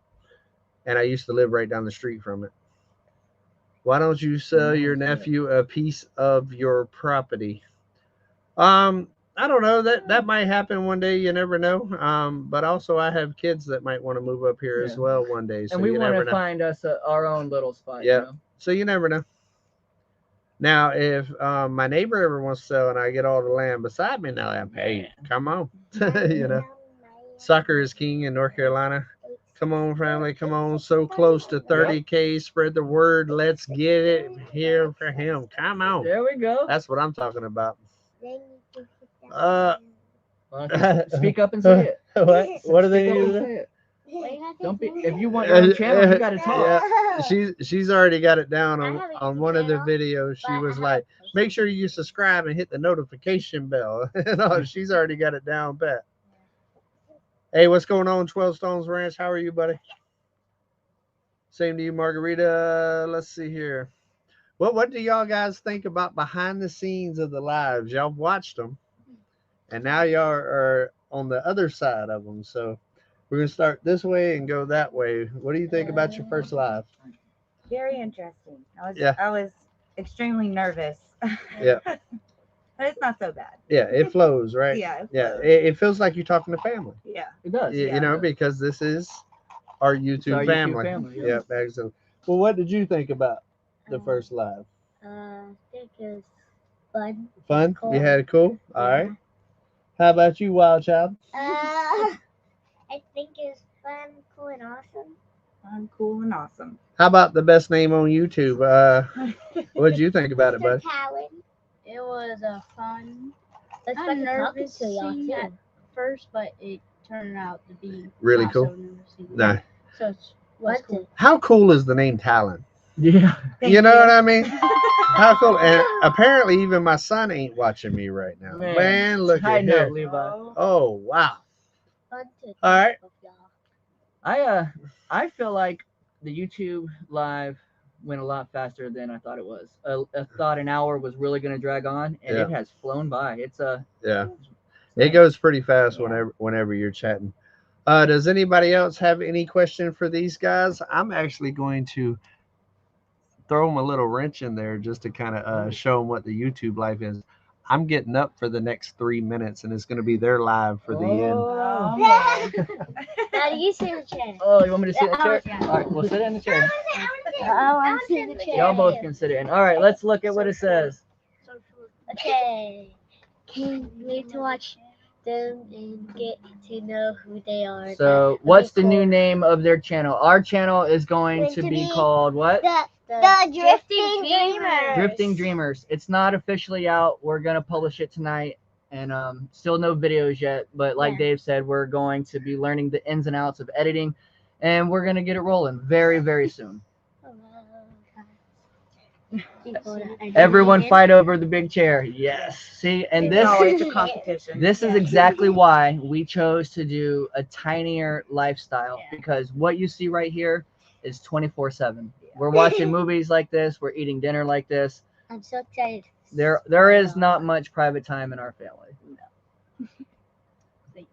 and I used to live right down the street from it. Why don't you sell your nephew a piece of your property? I don't know. That might happen one day. You never know. But also I have kids that might want to move up here as well one day. So And we you want never to know. find us our own little spot. Yeah. So you never know. Now, if my neighbor ever wants to sell and I get all the land beside me, now I'm hey, come on. Soccer is king in North Carolina. Come on, family. Come on. So close to 30K. Spread the word. Let's get it here for him. Come on. There we go. That's what I'm talking about. Speak up and say it. What do they Speak up and do? say it. Don't be. If you want your own channel, you got to talk. Yeah, she's already got it down on one of the videos. She was like, make sure you subscribe and hit the notification bell. She's already got it down pat. Hey, what's going on, 12 Stones Ranch? How are you, buddy? Same to you, Margarita. Let's see here. Well, what do y'all guys think about behind the scenes of the lives? Y'all watched them, and now y'all are on the other side of them. So we're going to start this way and go that way. What do you think about your first live? Very interesting. I was extremely nervous. Yeah. But it's not so bad. Yeah, it flows, right? Yeah. It feels like you're talking to family. Yeah. It does. Because this is our YouTube family. Yeah, excellent. Well, what did you think about the first live? I think it was fun. Fun? Cool. You had it cool? All right. How about you, Wild Child? I think it was fun, cool, and awesome. Fun, cool, and awesome. How about the best name on YouTube? What did you think about it, bud? Talon. It It was fun. It's Kind fun of talking to y'all nervous at too. first, but it turned out to be Really not cool. So nervous. Nah. So it was cool. How cool is the name Talon? Yeah. You know what I mean? How cool. And apparently even my son ain't watching me right now. Man, look High at note, here. Levi. Oh, wow. Fun to All right. talk with y'all. I feel like the YouTube live went a lot faster than I thought it was. I thought an hour was really going to drag on, and it has flown by. It's Yeah. It goes pretty fast Yeah. whenever you're chatting. Does anybody else have any question for these guys? I'm actually going to throw them a little wrench in there just to kind of show them what the YouTube live is. I'm getting up for the next 3 minutes, and it's going to be their live for the end. Now you sit in the chair. Oh, you want me to sit in the chair? Yeah. All right, we'll sit in the chair. I want to sit in the chair. Y'all both can sit in. All right, let's look at what it says. Okay. Can't wait to watch them and get to know who they are. So, what's the new name of their channel? Our channel is going to be called what? The Drifting Dreamers. Drifting Dreamers. It's not officially out. We're gonna publish it tonight, and still no videos yet. But like Dave said, we're going to be learning the ins and outs of editing, and we're gonna get it rolling very, very soon. Everyone fight over the big chair. Yes. See, and this always a competition. this is exactly why we chose to do a tinier lifestyle, because what you see right here is 24/7. We're watching movies like this. We're eating dinner like this. I'm so excited. There is not much private time in our family. Thank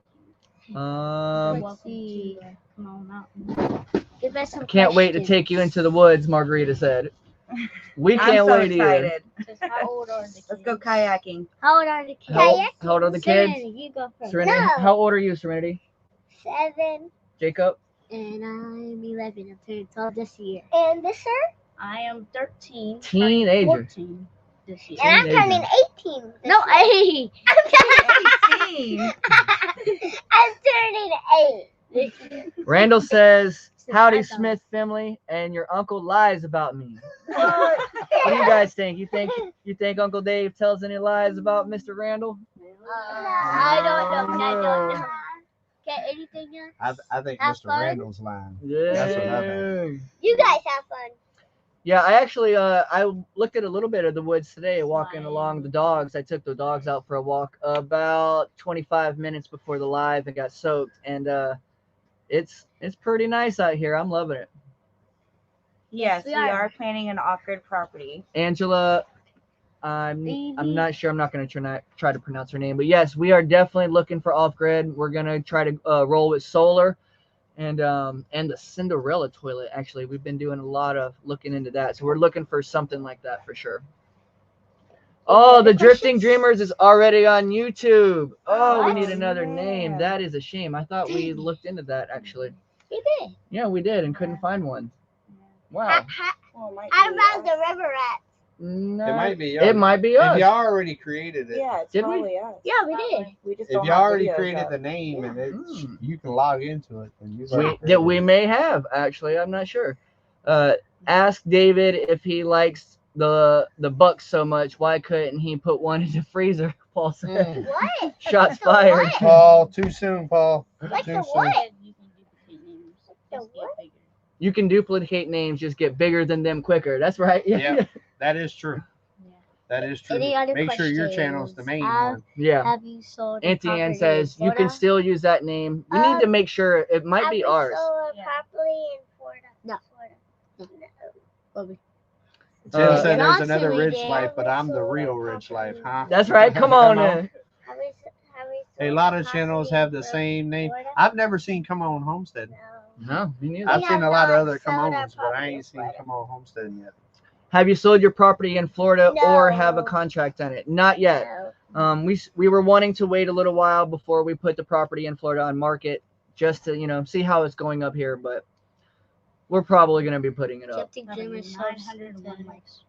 you. Let's see. Come on Mountain. Give us some Can't wait to questions. take you into the woods, Margarita said. We can't I'm so wait either. excited. Just how old are the kids? Let's go kayaking. How old are the kids? How old are the kids? Serenity, you go first. Serenity, No. how old are you, Serenity? 7. Jacob? And I'm 11. I'm turning 12 this year. And this year? I am 13. Teenager. 14 this year. And I'm Teenager. turning 18. No, 8. I'm turning 8 this year. Randall says, "Howdy, Smith family, and your uncle lies about me." What do you guys think? You think Uncle Dave tells any lies about Mr. Randall? I don't know. Okay, anything else? I think Have Mr. fun. Randall's lying. Yeah. That's what I think. You guys have fun. Yeah, I actually I looked at a little bit of the woods today, walking along the dogs. I took the dogs out for a walk about 25 minutes before the live and got soaked, and it's pretty nice out here. I'm loving it. Yes, we we are. are planning an off-grid property. Angela, I'm not sure. I'm not going to try to pronounce her name, but yes, we are definitely looking for off-grid. We're going to try to roll with solar, and the Cinderella toilet. Actually, we've been doing a lot of looking into that, so we're looking for something like that for sure. Oh, the Drifting Dreamers is already on YouTube. Oh, we need another name. That is a shame. I thought we looked into that actually. You did. Yeah, we did and couldn't find one. Wow. I found the river rat. No, It might be. It might be If us. y'all already created it, Yeah, it's Did we? probably us. Yeah, we did. We just if don't you have already videos created up. the name and it, Mm. you can log into it, then you We may have actually. I'm not sure. Ask David if he likes the Bucks so much. Why couldn't he put one in the freezer? Paul said. What? Shots Like the fired. what? Paul, too soon, Paul. Like Too the soon. what? You can duplicate names. The Just get what? bigger. You can duplicate names, just get bigger than them quicker. That's right. Yeah, that is true. Yeah. That is true. Any other Make sure your channel's the main questions? one. Yeah. Have you sold? Auntie Ann property says in you can Florida? still use that name. We need to make sure it might Have be you ours. sold Yeah. property in Florida? No. Jen said Not there's another silly, rich Dan. life, but I'm the real rich life, huh? That's right. Come on. Have we A sold lot of property channels in have the Florida? same name. Florida? I've never seen Come On Homestead. No. No, me neither. I've We seen have a lot of not other Come sold our Ons, but I property in ain't seen Florida. Come On Homestead yet. Have you sold your property in Florida or have a No. contract on it? Not yet. No. We were wanting to wait a little while before we put the property in Florida on market, just to see how it's going up here. But we're probably going to be putting it up. Drifting Dreamers 901 Homestead. likes.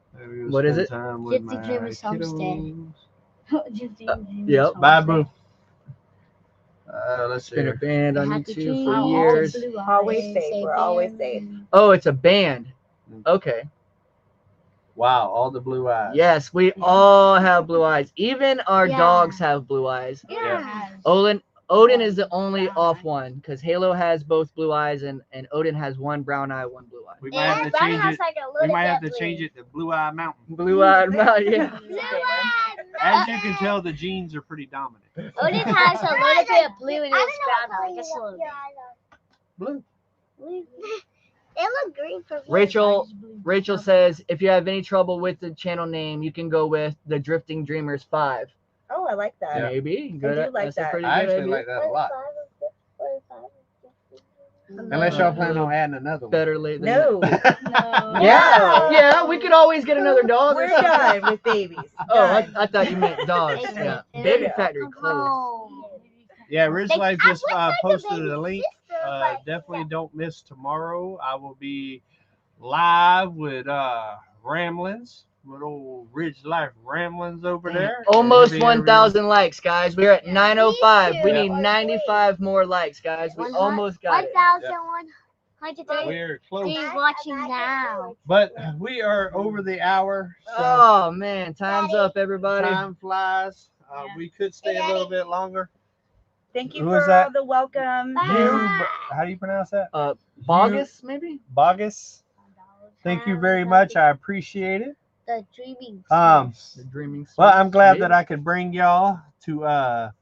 What is it? Gypsy Dreamers Homestead. Yep. Bye, boo. Let's see. Been a here. band on Had to YouTube dream. for Oh, years. Always safe. We're always safe. Oh, it's a band. Okay. Wow, all the blue eyes. Yes, we all have blue eyes. Even our Yeah. dogs have blue eyes. Yeah. Odin is the only off one because Halo has both blue eyes and Odin has one brown eye, one blue eye. We might have to Brandon change has it. like a We little might have bit to change blue. it to Blue Eye Mountain. Blue eyed mouth, yeah. Blue eye. As you can tell, the genes are pretty dominant. Odin has a little bit of blue in his brown eye, just a little bit. Blue. Blue. They look green for me. Rachel says if you have any trouble with the channel name, you can go with the Drifting Dreamers 5. Oh, I like that. Yeah. Maybe. Good. do like That's a that. pretty I good actually idea. like that a lot. 45. Unless y'all plan on adding another one. Better late than No, No. Yeah, yeah, we could always get another dog. we're done with babies. Oh, Done. I thought you meant dogs. Yeah. Baby factory closed. Yeah, Ridge Life I just would like a posted baby a link. sister, but- Definitely don't miss tomorrow. I will be live with Ramblins, with old Ridge Life Ramblins over there. Almost They'll be interviewing- 1,000 likes, guys. We're at 905. We need Me too. 95 more likes, guys. We almost got it. 1,130 We're close, watching now. but we are over the hour. So Oh man, time's up, everybody. time flies. We could stay a little bit longer. Thank you Who for is that? all the welcome. How do you pronounce that? Bogus, maybe? Bogus. Thank you very much. I appreciate it. The dreaming. The dreaming. Well, I'm glad Maybe. that I could bring y'all to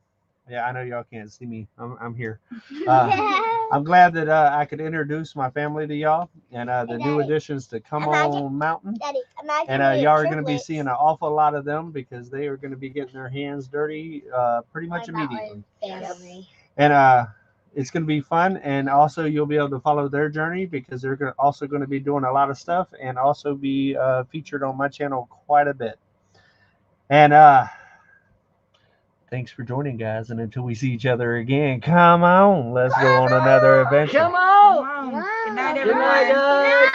yeah, I know y'all can't see me. I'm here. I'm glad that I could introduce my family to y'all and the new additions to Come On Mountain. Daddy, imagine And we y'all had are going to be triplets. seeing an awful lot of them because they are going to be getting their hands dirty pretty much immediately. Family. And it's going to be fun. And also you'll be able to follow their journey because they're also going to be doing a lot of stuff and also be featured on my channel quite a bit. And thanks for joining, guys. And until we see each other again, come on, let's go on another adventure. Come on. Come on. Good night, Good everyone. night, guys.